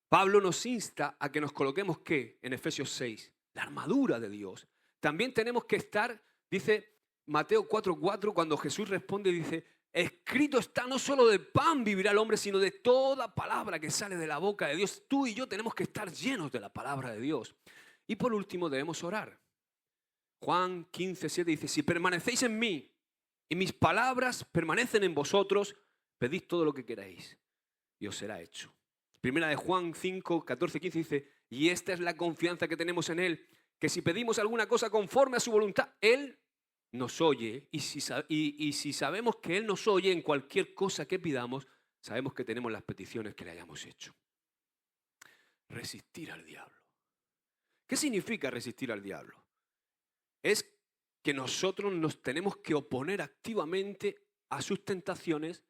Pablo nos insta a que nos coloquemos, ¿qué? En Efesios 6, la armadura de Dios. También tenemos que estar, dice Mateo 4:4, cuando Jesús responde, dice, escrito está, no solo de pan vivirá el hombre, sino de toda palabra que sale de la boca de Dios. Tú y yo tenemos que estar llenos de la palabra de Dios. Y por último debemos orar. Juan 15:7 dice, si permanecéis en mí y mis palabras permanecen en vosotros, pedid todo lo que queráis y os será hecho. Primera de Juan 5:14-15 dice, y esta es la confianza que tenemos en Él, que si pedimos alguna cosa conforme a su voluntad, Él nos oye. Y si sabemos que Él nos oye en cualquier cosa que pidamos, sabemos que tenemos las peticiones que le hayamos hecho. Resistir al diablo. ¿Qué significa resistir al diablo? Es que nosotros nos tenemos que oponer activamente a sus tentaciones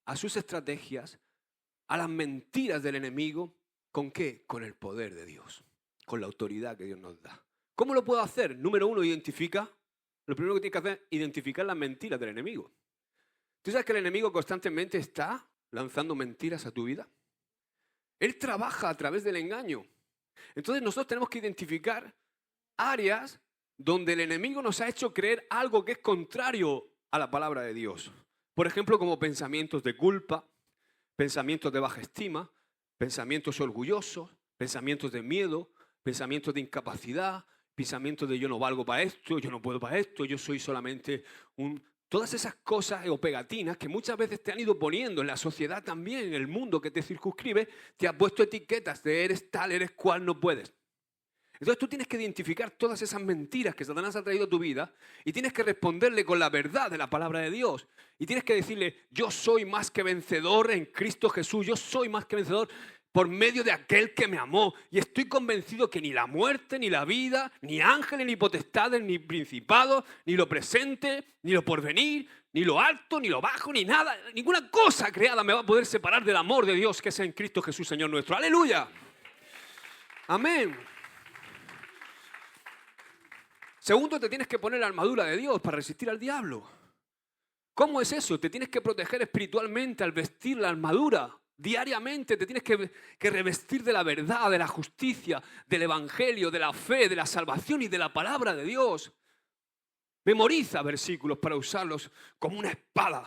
a sus estrategias, a las mentiras del enemigo. ¿Con qué? Con el poder de Dios, con la autoridad que Dios nos da. ¿Cómo lo puedo hacer? Número uno, identifica. Lo primero que tienes que hacer es identificar las mentiras del enemigo. ¿Tú sabes que el enemigo constantemente está lanzando mentiras a tu vida? Él trabaja a través del engaño. Entonces nosotros tenemos que identificar áreas donde el enemigo nos ha hecho creer algo que es contrario a la palabra de Dios. Por ejemplo, como pensamientos de culpa, pensamientos de baja estima, pensamientos orgullosos, pensamientos de miedo, pensamientos de incapacidad, pensamientos de yo no valgo para esto, yo no puedo para esto, yo soy solamente un... Todas esas cosas o pegatinas que muchas veces te han ido poniendo en la sociedad también, en el mundo que te circunscribe, te ha puesto etiquetas de eres tal, eres cual, no puedes. Entonces tú tienes que identificar todas esas mentiras que Satanás ha traído a tu vida y tienes que responderle con la verdad de la palabra de Dios. Y tienes que decirle, yo soy más que vencedor en Cristo Jesús, yo soy más que vencedor por medio de aquel que me amó. Y estoy convencido que ni la muerte, ni la vida, ni ángeles, ni potestades, ni principados, ni lo presente, ni lo porvenir, ni lo alto, ni lo bajo, ni nada, ninguna cosa creada me va a poder separar del amor de Dios que es en Cristo Jesús, Señor nuestro. ¡Aleluya! Amén. Segundo, te tienes que poner la armadura de Dios para resistir al diablo. ¿Cómo es eso? Te tienes que proteger espiritualmente al vestir la armadura. Diariamente te tienes que revestir de la verdad, de la justicia, del evangelio, de la fe, de la salvación y de la palabra de Dios. Memoriza versículos para usarlos como una espada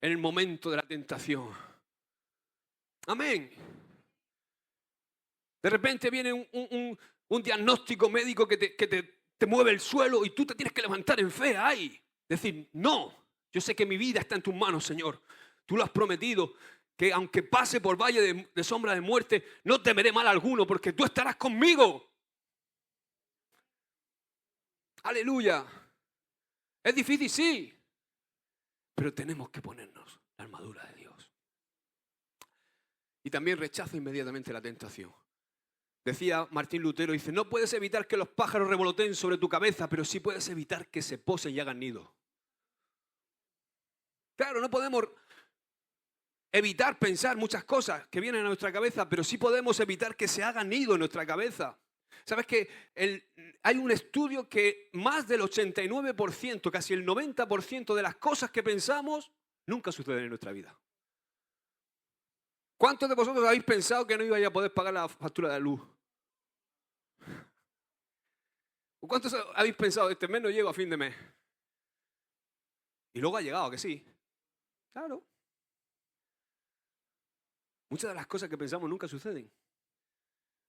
en el momento de la tentación. Amén. De repente viene un diagnóstico médico que te mueve el suelo y tú te tienes que levantar en fe ahí. Decir, no, yo sé que mi vida está en tus manos, Señor. Tú lo has prometido, que aunque pase por valle de sombra de muerte, no temeré mal alguno porque tú estarás conmigo. Aleluya. Es difícil, sí, pero tenemos que ponernos la armadura de Dios. Y también rechaza inmediatamente la tentación. Decía Martín Lutero, dice, no puedes evitar que los pájaros revoloteen sobre tu cabeza, pero sí puedes evitar que se posen y hagan nido. Claro, no podemos evitar pensar muchas cosas que vienen a nuestra cabeza, pero sí podemos evitar que se hagan nido en nuestra cabeza. ¿Sabes que hay un estudio que más del 89%, casi el 90% de las cosas que pensamos nunca suceden en nuestra vida? ¿Cuántos de vosotros habéis pensado que no ibais a poder pagar la factura de la luz? ¿Cuántos habéis pensado, este mes no llego a fin de mes? Y luego ha llegado, ¿a que sí? Claro. Muchas de las cosas que pensamos nunca suceden.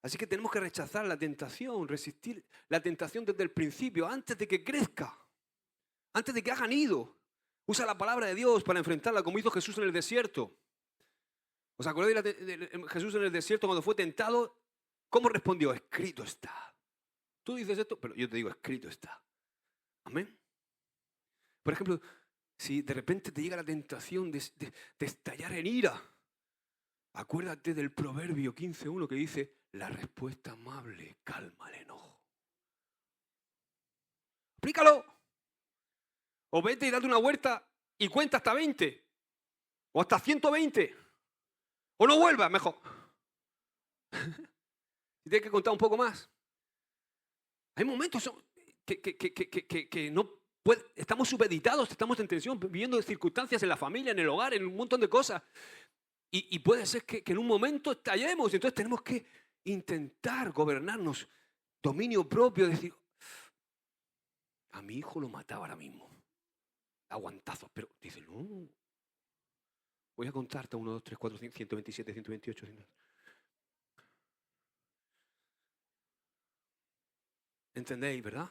Así que tenemos que rechazar la tentación, resistir la tentación desde el principio, antes de que crezca, antes de que hagan nido. Usa la palabra de Dios para enfrentarla, como hizo Jesús en el desierto. ¿Os acordáis de Jesús en el desierto cuando fue tentado? ¿Cómo respondió? Escrito está. Tú dices esto, pero yo te digo, escrito está. Amén. Por ejemplo, si de repente te llega la tentación de estallar en ira, acuérdate del Proverbio 15:1 que dice, la respuesta amable calma el enojo. Aplícalo. O vete y date una vuelta y cuenta hasta 20. O hasta 120. O no vuelvas, mejor. Y tienes que contar un poco más. Hay momentos que no estamos supeditados, estamos en tensión, viviendo circunstancias en la familia, en el hogar, en un montón de cosas. Y puede ser que en un momento estallemos. Entonces tenemos que intentar gobernarnos, dominio propio, decir, a mi hijo lo mataba ahora mismo, aguantazos, pero dice, no, voy a contarte 1, 2, 3, 4, 5, 127, 128. ¿Entendéis, verdad?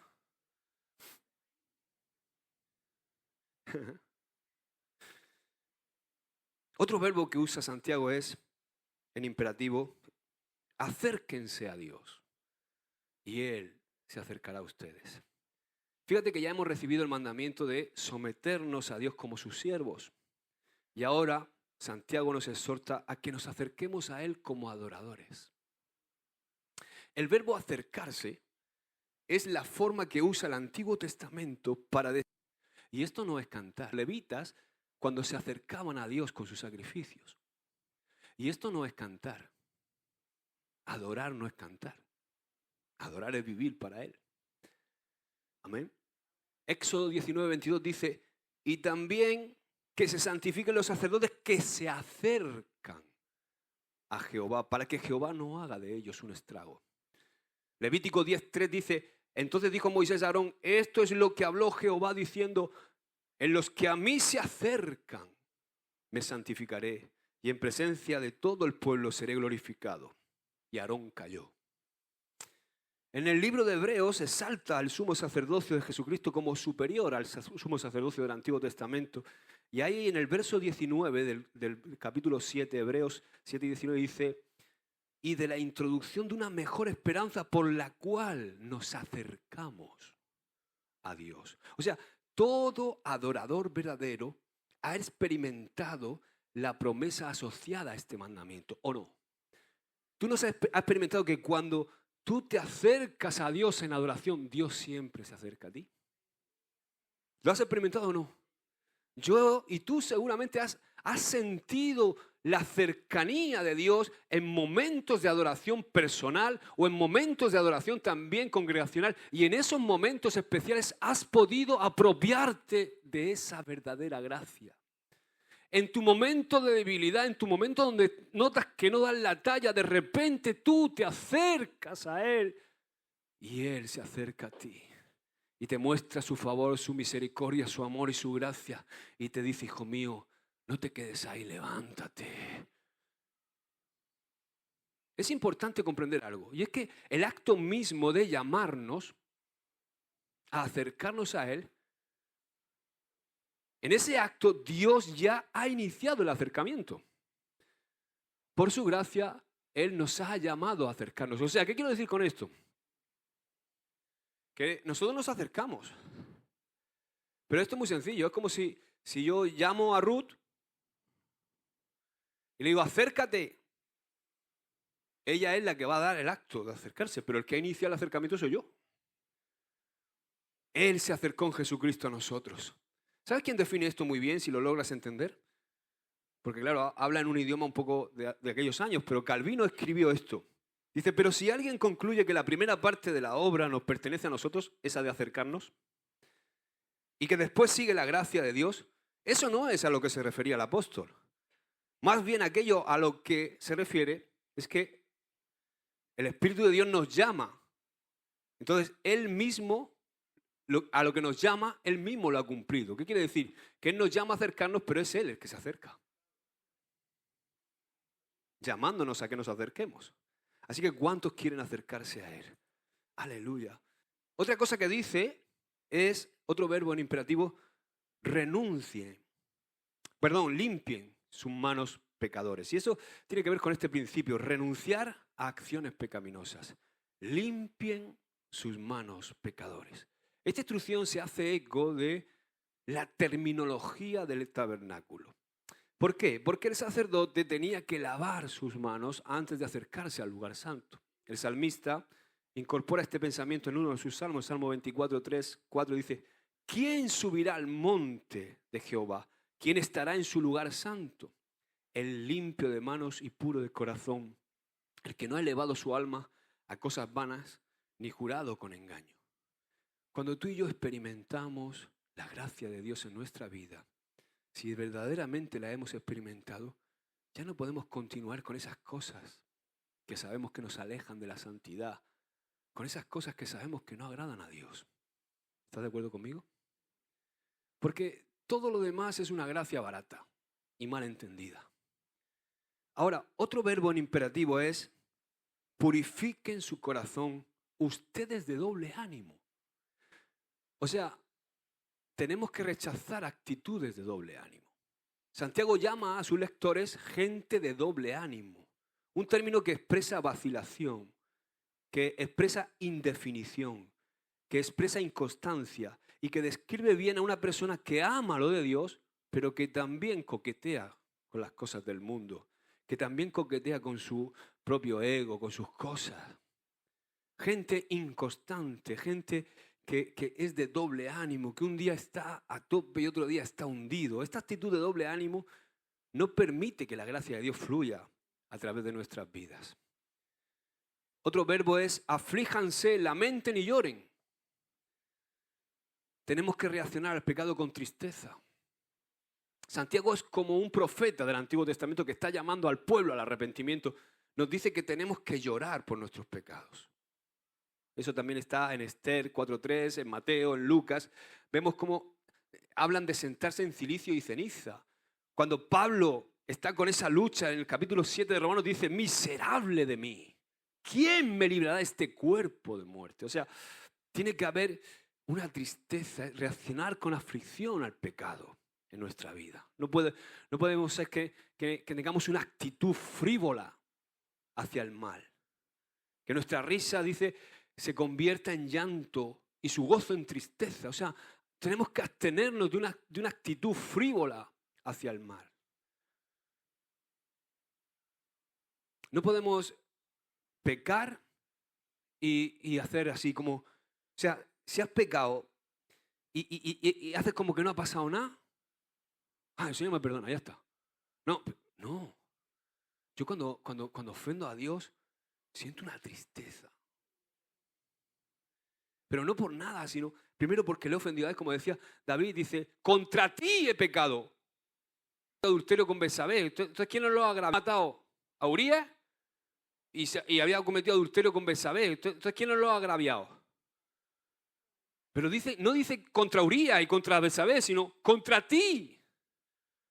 Otro verbo que usa Santiago es, en imperativo, acérquense a Dios y Él se acercará a ustedes. Fíjate que ya hemos recibido el mandamiento de someternos a Dios como sus siervos. Y ahora Santiago nos exhorta a que nos acerquemos a Él como adoradores. El verbo acercarse es la forma que usa el Antiguo Testamento para decir, y esto no es cantar. Levitas cuando se acercaban a Dios con sus sacrificios. Y esto no es cantar. Adorar no es cantar. Adorar es vivir para Él. Amén. Éxodo 19:22 dice, y también que se santifiquen los sacerdotes que se acercan a Jehová, para que Jehová no haga de ellos un estrago. Levítico 10:3 dice, entonces dijo Moisés a Aarón, esto es lo que habló Jehová diciendo, en los que a mí se acercan, me santificaré, y en presencia de todo el pueblo seré glorificado. Y Aarón calló. En el libro de Hebreos se exalta al sumo sacerdocio de Jesucristo como superior al sumo sacerdocio del Antiguo Testamento. Y ahí en el verso 19 del capítulo 7, Hebreos 7:19 dice, y de la introducción de una mejor esperanza por la cual nos acercamos a Dios. O sea, todo adorador verdadero ha experimentado la promesa asociada a este mandamiento, ¿o no? Tú no has experimentado que cuando tú te acercas a Dios en adoración, Dios siempre se acerca a ti. ¿Lo has experimentado o no? Yo y tú seguramente has sentido la cercanía de Dios en momentos de adoración personal o en momentos de adoración también congregacional, y en esos momentos especiales has podido apropiarte de esa verdadera gracia. En tu momento de debilidad, en tu momento donde notas que no das la talla, de repente tú te acercas a Él y Él se acerca a ti. Y te muestra su favor, su misericordia, su amor y su gracia. Y te dice, hijo mío, no te quedes ahí, levántate. Es importante comprender algo. Y es que el acto mismo de llamarnos a acercarnos a Él, en ese acto Dios ya ha iniciado el acercamiento. Por su gracia, Él nos ha llamado a acercarnos. O sea, ¿qué quiero decir con esto? Que nosotros nos acercamos. Pero esto es muy sencillo. Es como si yo llamo a Ruth y le digo, acércate. Ella es la que va a dar el acto de acercarse, pero el que inicia el acercamiento soy yo. Él se acercó en Jesucristo a nosotros. ¿Sabes quién define esto muy bien, si lo logras entender? Porque claro, habla en un idioma un poco de aquellos años, pero Calvino escribió esto. Dice, pero si alguien concluye que la primera parte de la obra nos pertenece a nosotros, esa de acercarnos, y que después sigue la gracia de Dios, eso no es a lo que se refería el apóstol. Más bien aquello a lo que se refiere es que el Espíritu de Dios nos llama. Entonces, Él mismo, a lo que nos llama, Él mismo lo ha cumplido. ¿Qué quiere decir? Que Él nos llama a acercarnos, pero es Él el que se acerca. Llamándonos a que nos acerquemos. Así que ¿cuántos quieren acercarse a Él? Aleluya. Otra cosa que dice es, otro verbo en imperativo, limpien sus manos pecadores. Y eso tiene que ver con este principio, renunciar a acciones pecaminosas. Limpien sus manos pecadores. Esta instrucción se hace eco de la terminología del tabernáculo. ¿Por qué? Porque el sacerdote tenía que lavar sus manos antes de acercarse al lugar santo. El salmista incorpora este pensamiento en uno de sus salmos, Salmo 24, 3, 4, dice, ¿quién subirá al monte de Jehová? ¿Quién estará en su lugar santo? El limpio de manos y puro de corazón, el que no ha elevado su alma a cosas vanas, ni jurado con engaño. Cuando tú y yo experimentamos la gracia de Dios en nuestra vida, si verdaderamente la hemos experimentado, ya no podemos continuar con esas cosas que sabemos que nos alejan de la santidad, con esas cosas que sabemos que no agradan a Dios. ¿Estás de acuerdo conmigo? Porque todo lo demás es una gracia barata y mal entendida. Ahora, otro verbo en imperativo es, purifiquen su corazón ustedes de doble ánimo. O sea, tenemos que rechazar actitudes de doble ánimo. Santiago llama a sus lectores gente de doble ánimo, un término que expresa vacilación, que expresa indefinición, que expresa inconstancia y que describe bien a una persona que ama lo de Dios, pero que también coquetea con las cosas del mundo, que también coquetea con su propio ego, con sus cosas. Gente inconstante, gente que es de doble ánimo, que un día está a tope y otro día está hundido. Esta actitud de doble ánimo no permite que la gracia de Dios fluya a través de nuestras vidas. Otro verbo es aflíjanse, lamenten y lloren. Tenemos que reaccionar al pecado con tristeza. Santiago es como un profeta del Antiguo Testamento que está llamando al pueblo al arrepentimiento. Nos dice que tenemos que llorar por nuestros pecados. Eso también está en Esther 4:3, en Mateo, en Lucas. Vemos cómo hablan de sentarse en cilicio y ceniza. Cuando Pablo está con esa lucha en el capítulo 7 de Romanos, dice, miserable de mí, ¿quién me librará de este cuerpo de muerte? O sea, tiene que haber una tristeza, reaccionar con aflicción al pecado en nuestra vida. No podemos ser que tengamos una actitud frívola hacia el mal. Que nuestra risa, dice, se convierta en llanto y su gozo en tristeza. O sea, tenemos que abstenernos de una actitud frívola hacia el mal. No podemos pecar y hacer así como... O sea, si has pecado y haces como que no ha pasado nada, el Señor me perdona, ya está. No. Yo cuando ofendo a Dios, siento una tristeza. Pero no por nada, sino primero porque le he ofendido a él, como decía David, dice, contra ti he pecado. Adulterio con Betsabé. Entonces, ¿quién no lo ha matado? ¿A Urías? Y había cometido adulterio con Betsabé. Entonces, ¿quién no lo ha agraviado? Pero no dice contra Urías y contra Betsabé, sino contra ti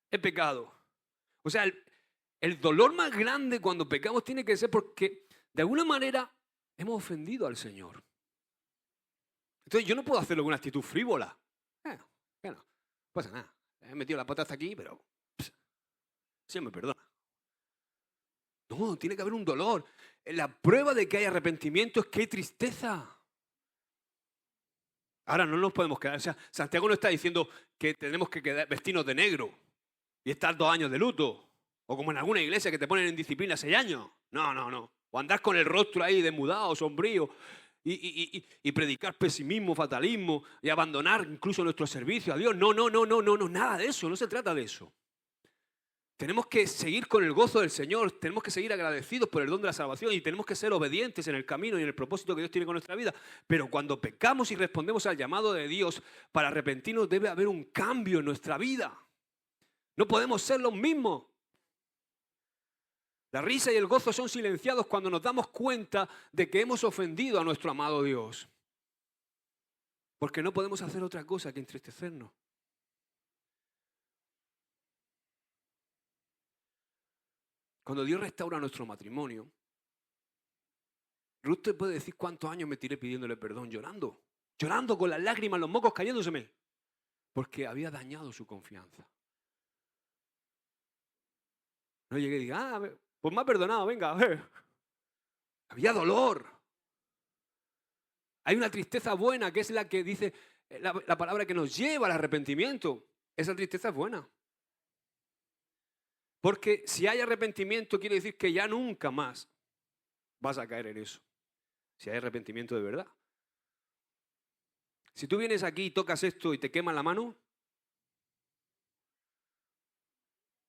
he pecado. O sea, el dolor más grande cuando pecamos tiene que ser porque de alguna manera hemos ofendido al Señor. Entonces yo no puedo hacerlo con una actitud frívola. No pasa nada. He metido la pata hasta aquí, pero sí me perdona. No, tiene que haber un dolor. La prueba de que hay arrepentimiento es que hay tristeza. Ahora no nos podemos quedar. O sea, Santiago no está diciendo que tenemos que vestirnos de negro y estar 2 años de luto. O como en alguna iglesia que te ponen en disciplina 6 años. No. O andar con el rostro ahí demudado, sombrío. Y predicar pesimismo, fatalismo y abandonar incluso nuestro servicio a Dios. No, nada de eso, no se trata de eso. Tenemos que seguir con el gozo del Señor, tenemos que seguir agradecidos por el don de la salvación y tenemos que ser obedientes en el camino y en el propósito que Dios tiene con nuestra vida. Pero cuando pecamos y respondemos al llamado de Dios para arrepentirnos, debe haber un cambio en nuestra vida. No podemos ser los mismos. La risa y el gozo son silenciados cuando nos damos cuenta de que hemos ofendido a nuestro amado Dios. Porque no podemos hacer otra cosa que entristecernos. Cuando Dios restaura nuestro matrimonio, Ruth te puede decir cuántos años me tiré pidiéndole perdón, llorando con las lágrimas, los mocos cayéndoseme, porque había dañado su confianza. No llegué y diga, pues me ha perdonado, venga. Había dolor. Hay una tristeza buena que es la que dice la palabra que nos lleva al arrepentimiento. Esa tristeza es buena. Porque si hay arrepentimiento quiere decir que ya nunca más vas a caer en eso. Si hay arrepentimiento de verdad. Si tú vienes aquí y tocas esto y te queman la mano,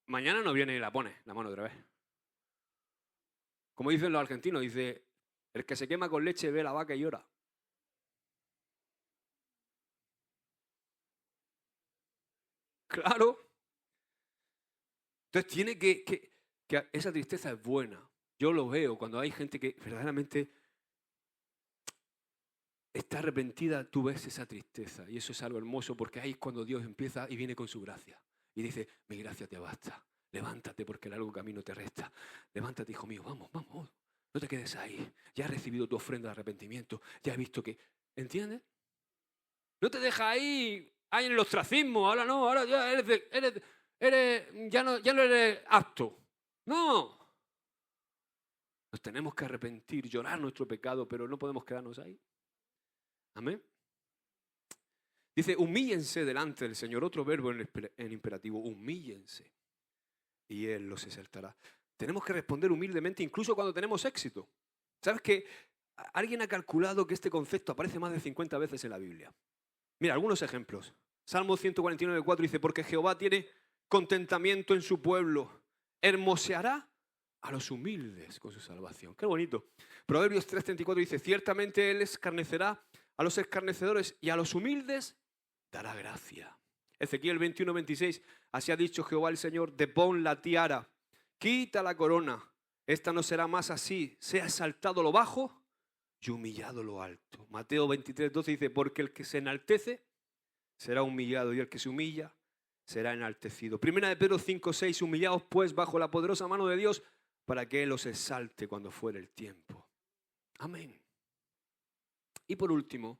mañana no viene y la pones la mano otra vez. Como dicen los argentinos, dice, el que se quema con leche ve a la vaca y llora. Claro. Entonces tiene que esa tristeza es buena. Yo lo veo cuando hay gente que verdaderamente está arrepentida, tú ves esa tristeza. Y eso es algo hermoso porque ahí es cuando Dios empieza y viene con su gracia. Y dice, mi gracia te basta. Levántate porque el largo camino te resta. Levántate, hijo mío, vamos. No te quedes ahí. Ya has recibido tu ofrenda de arrepentimiento. Ya he visto que... ¿Entiendes? No te deja ahí en el ostracismo. Ahora no, ahora ya ya no eres apto. No. Nos tenemos que arrepentir, llorar nuestro pecado, pero no podemos quedarnos ahí. Amén. Dice, humíllense delante del Señor. Otro verbo en imperativo, humíllense. Y Él los exaltará. Tenemos que responder humildemente incluso cuando tenemos éxito. ¿Sabes qué? Alguien ha calculado que este concepto aparece más de 50 veces en la Biblia. Mira, algunos ejemplos. Salmo 149:4 dice, porque Jehová tiene contentamiento en su pueblo, hermoseará a los humildes con su salvación. Qué bonito. Proverbios 3:34 dice, ciertamente Él escarnecerá a los escarnecedores y a los humildes dará gracia. Ezequiel 21:26, así ha dicho Jehová el Señor, depón la tiara, quita la corona, esta no será más así, sea exaltado lo bajo y humillado lo alto. Mateo 23:12 dice, porque el que se enaltece será humillado y el que se humilla será enaltecido. Primera de Pedro 5:6, humillaos pues bajo la poderosa mano de Dios para que Él os exalte cuando fuere el tiempo. Amén. Y por último,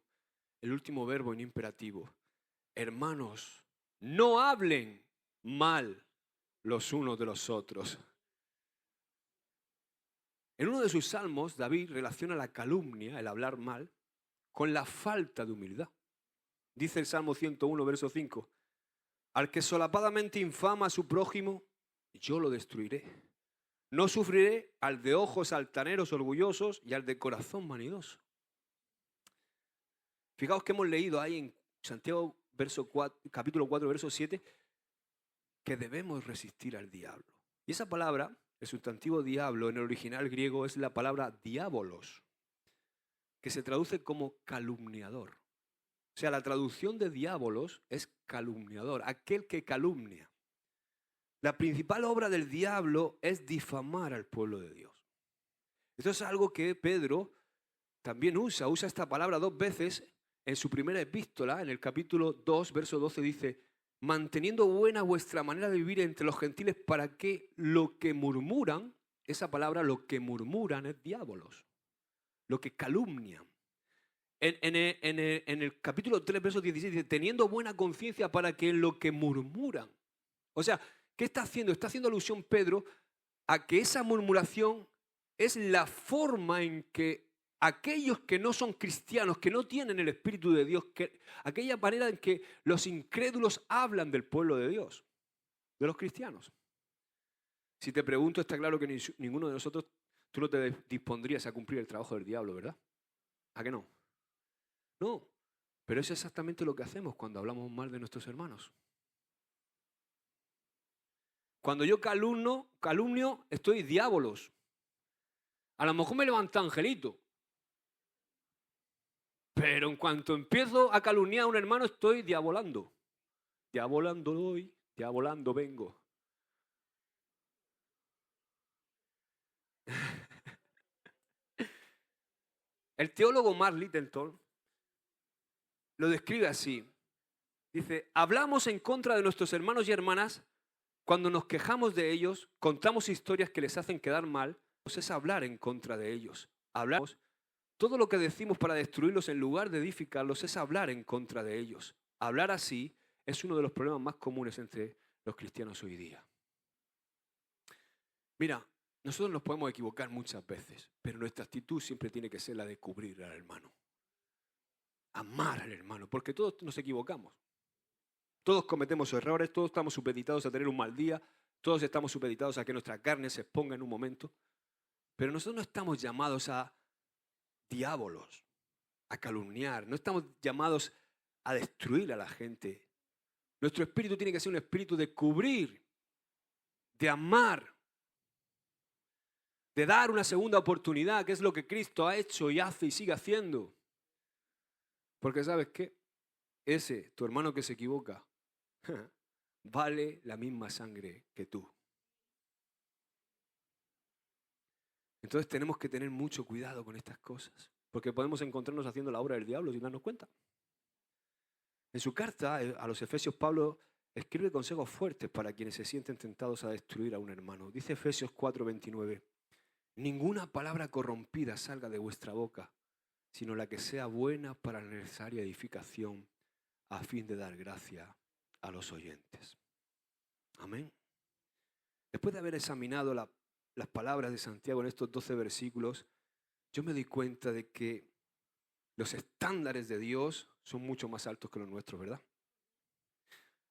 el último verbo en imperativo. Hermanos, no hablen mal los unos de los otros. En uno de sus salmos, David relaciona la calumnia, el hablar mal, con la falta de humildad. Dice el Salmo 101, verso 5, al que solapadamente infama a su prójimo, yo lo destruiré. No sufriré al de ojos altaneros orgullosos y al de corazón vanidoso. Fijaos que hemos leído ahí en Santiago capítulo 4, verso 7, que debemos resistir al diablo. Y esa palabra, el sustantivo diablo, en el original griego es la palabra diabolos, que se traduce como calumniador. O sea, la traducción de diabolos es calumniador, aquel que calumnia. La principal obra del diablo es difamar al pueblo de Dios. Esto es algo que Pedro también usa esta palabra 2 veces en su primera epístola, en el capítulo 2, verso 12, dice, manteniendo buena vuestra manera de vivir entre los gentiles para que lo que murmuran, esa palabra lo que murmuran es diabolos, lo que calumnian. En el capítulo 3, verso 16, dice, teniendo buena conciencia para que lo que murmuran. O sea, ¿qué está haciendo? Está haciendo alusión Pedro a que esa murmuración es la forma en que aquellos que no son cristianos, que no tienen el Espíritu de Dios, aquella manera en que los incrédulos hablan del pueblo de Dios, de los cristianos. Si te pregunto, está claro que ninguno de nosotros, tú no te dispondrías a cumplir el trabajo del diablo, ¿verdad? ¿A qué no? No, pero es exactamente lo que hacemos cuando hablamos mal de nuestros hermanos. Cuando yo calumnio, estoy diabolos. A lo mejor me levanta angelito. Pero en cuanto empiezo a calumniar a un hermano, estoy diabolando. Diabolando hoy, diabolando vengo. El teólogo Mark Littleton lo describe así. Dice, hablamos en contra de nuestros hermanos y hermanas cuando nos quejamos de ellos, contamos historias que les hacen quedar mal, es hablar en contra de ellos. Hablamos, todo lo que decimos para destruirlos en lugar de edificarlos es hablar en contra de ellos. Hablar así es uno de los problemas más comunes entre los cristianos hoy día. Mira, nosotros nos podemos equivocar muchas veces, pero nuestra actitud siempre tiene que ser la de cubrir al hermano. Amar al hermano, porque todos nos equivocamos. Todos cometemos errores, todos estamos supeditados a tener un mal día, todos estamos supeditados a que nuestra carne se exponga en un momento, pero nosotros no estamos llamados a diabolos, a calumniar, no estamos llamados a destruir a la gente. Nuestro espíritu tiene que ser un espíritu de cubrir, de amar, de dar una segunda oportunidad, que es lo que Cristo ha hecho y hace y sigue haciendo. Porque ¿sabes qué? Ese, tu hermano que se equivoca, vale la misma sangre que tú. Entonces tenemos que tener mucho cuidado con estas cosas, porque podemos encontrarnos haciendo la obra del diablo sin darnos cuenta. En su carta a los Efesios, Pablo escribe consejos fuertes para quienes se sienten tentados a destruir a un hermano. Dice Efesios 4:29, ninguna palabra corrompida salga de vuestra boca, sino la que sea buena para la necesaria edificación, a fin de dar gracia a los oyentes. Amén. Después de haber examinado las palabras de Santiago en estos 12 versículos, yo me doy cuenta de que los estándares de Dios son mucho más altos que los nuestros, ¿verdad?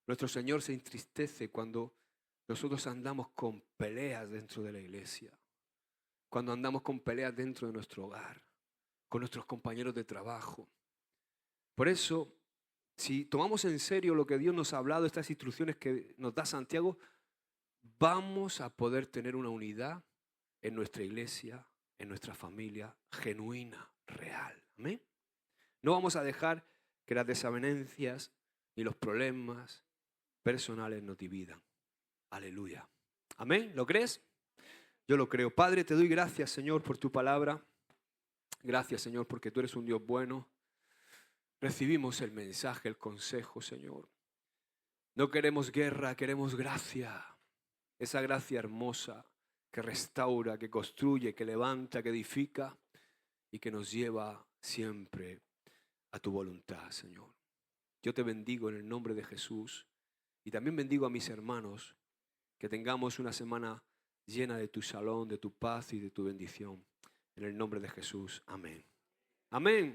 Nuestro Señor se entristece cuando nosotros andamos con peleas dentro de la iglesia, cuando andamos con peleas dentro de nuestro hogar, con nuestros compañeros de trabajo. Por eso, si tomamos en serio lo que Dios nos ha hablado, estas instrucciones que nos da Santiago, vamos a poder tener una unidad en nuestra iglesia, en nuestra familia, genuina, real. ¿Amén? No vamos a dejar que las desavenencias ni los problemas personales nos dividan. Aleluya. ¿Amén? ¿Lo crees? Yo lo creo. Padre, te doy gracias, Señor, por tu palabra. Gracias, Señor, porque tú eres un Dios bueno. Recibimos el mensaje, el consejo, Señor. No queremos guerra, queremos gracia. Esa gracia hermosa que restaura, que construye, que levanta, que edifica y que nos lleva siempre a tu voluntad, Señor. Yo te bendigo en el nombre de Jesús y también bendigo a mis hermanos, que tengamos una semana llena de tu shalom, de tu paz y de tu bendición. En el nombre de Jesús. Amén. Amén.